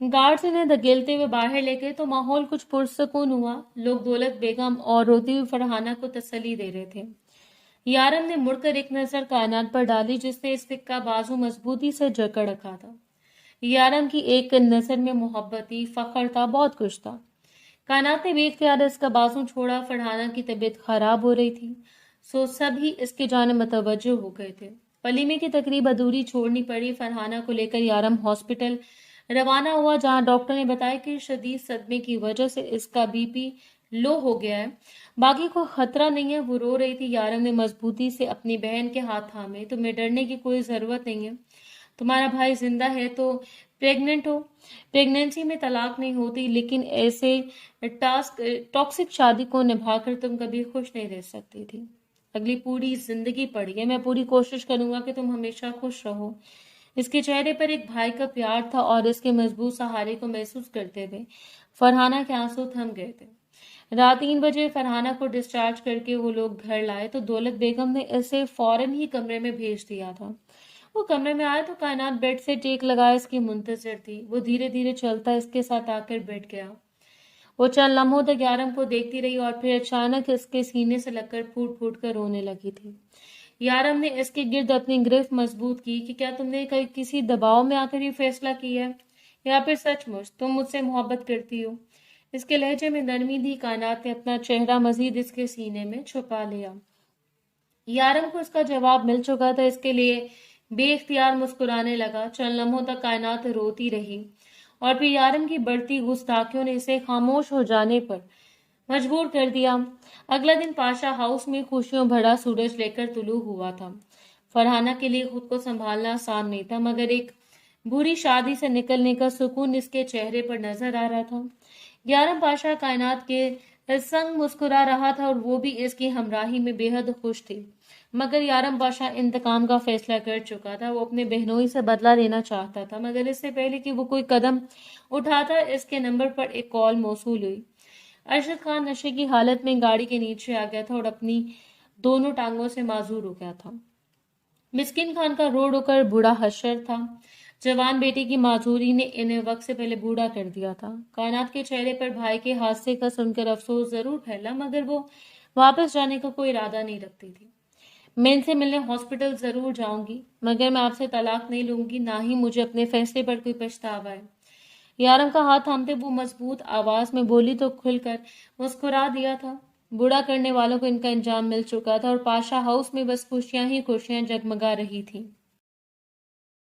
گارڈز انہیں دھکیلتے ہوئے باہر لے گئے تو ماحول کچھ پرسکون ہوا. لوگ دولت بیگم اور روتی ہوئی فرحانہ کو تسلی دے رہے تھے. یارم نے مڑ کر ایک نظر کائنات پر ڈالی جس نے اس کا بازو مضبوطی سے جکڑ رکھا تھا. یارم کی ایک نظر میں محبت تھی، فخر تھا، بہت کچھ تھا. کائنات نے بے اختیار اس کا بازو چھوڑا. فرحانہ کی طبیعت خراب ہو رہی تھی سو سب ہی اس کے جانب متوجہ ہو گئے تھے. ولیمے کی تقریب ادھوری چھوڑنی پڑی. فرحانہ کو لے کر یارم ہاسپٹل روانہ ہوا جہاں ڈاکٹر نے بتایا کہ شدید صدمے کی وجہ سے اس کا بی پی لو ہو گیا ہے. باقی کوئی خطرہ نہیں ہے. وہ رو رہی تھی. یارم نے مضبوطی سے اپنی بہن کے ہاتھ تھامے. تمہیں ڈرنے کی کوئی ضرورت نہیں ہے. تمہارا بھائی زندہ ہے تو پریگننٹ ہو. پریگننسی میں طلاق نہیں ہوتی لیکن ایسے ٹاکسک شادی کو نبھا کر تم کبھی خوش نہیں رہ سکتی تھی. اگلی پوری زندگی پڑی ہے. میں پوری کوشش کروں گا کہ تم ہمیشہ خوش رہو. اس کے چہرے پر ایک بھائی کا پیار تھا اور اس کے مضبوط سہارے کو محسوس کرتے ہوئے فرحانہ کے آنسو تھم گئے تھے. رات 3 بجے فرحانہ کو ڈسچارج کر کے وہ لوگ گھر لائے تو دولت بیگم نے اسے فوراً ہی کمرے میں بھیج دیا تھا. وہ کمرے میں آیا تو کائنات بیڈ سے ٹیک لگائے اس کی منتظر تھی. وہ دھیرے دھیرے چلتا اس کے ساتھ آ کر بیٹھ گیا. وہ چند لمحوں تک یارم کو دیکھتی رہی اور پھر اچانک اس کے سینے سے لگ کر پھوٹ پھوٹ کر رونے لگی تھی. یارم نے اس کے گرد اپنی گرفت مضبوط کی کہ کیا تم نے کسی دباؤ میں آ کر یہ فیصلہ کیا ہے یا پھر سچ مچ تم مجھ سے محبت کرتی ہو؟ اس کے لہجے میں نرمی تھی. کائنات نے اپنا چہرہ مزید اس کے سینے میں چھپا لیا. یارم کو اس کا جواب مل چکا تھا. اس کے لیے بے اختیار مسکرانے لگا. چند لمحوں تک کائنات روتی رہی اور پھر یارم کی بڑھتی گستاخیوں نے اسے خاموش ہو جانے پر مجبور کر دیا. اگلا دن پاشا ہاؤس میں خوشیوں بھرا سورج لے کر طلوع ہوا تھا. فرحانہ کے لیے خود کو سنبھالنا آسان نہیں تھا مگر ایک بری شادی سے نکلنے کا سکون اس کے چہرے پر نظر آ رہا تھا. یارم پاشا کائنات کے سنگ مسکرا رہا تھا اور وہ بھی اس کی ہمراہی میں بے حد خوش تھی. مگر یارم پاشا انتقام کا فیصلہ کر چکا تھا. وہ اپنے بہنوئی سے بدلہ لینا چاہتا تھا مگر اس سے پہلے کہ وہ کوئی قدم اٹھاتا اس کے نمبر پر ایک کال موصول ہوئی. ارشد خان نشے کی حالت میں گاڑی کے نیچے آ گیا تھا اور اپنی دونوں ٹانگوں سے معذور ہو گیا تھا. مسکین خان کا رو رو کر بوڑھا حشر تھا. جوان بیٹی کی معذوری نے انہیں وقت سے پہلے بوڑھا کر دیا تھا. کائنات کے چہرے پر بھائی کے حادثے کا سن کر افسوس ضرور پھیلا مگر وہ واپس جانے کا کوئی ارادہ نہیں رکھتی تھی. میں ان سے ملنے ہاسپٹل ضرور جاؤں گی مگر میں آپ سے طلاق نہیں لوں گی. نہ ہی مجھے اپنے فیصلے پر کوئی پچھتاوا ہے. یارم کا ہاتھ تھامتے وہ مضبوط آواز میں بولی تو کھل کر مسکرا دیا تھا. بوڑھا کرنے والوں کو ان کا انجام مل چکا تھا اور پاشا ہاؤس میں بس خوشیاں ہی خوشیاں جگمگا رہی تھی.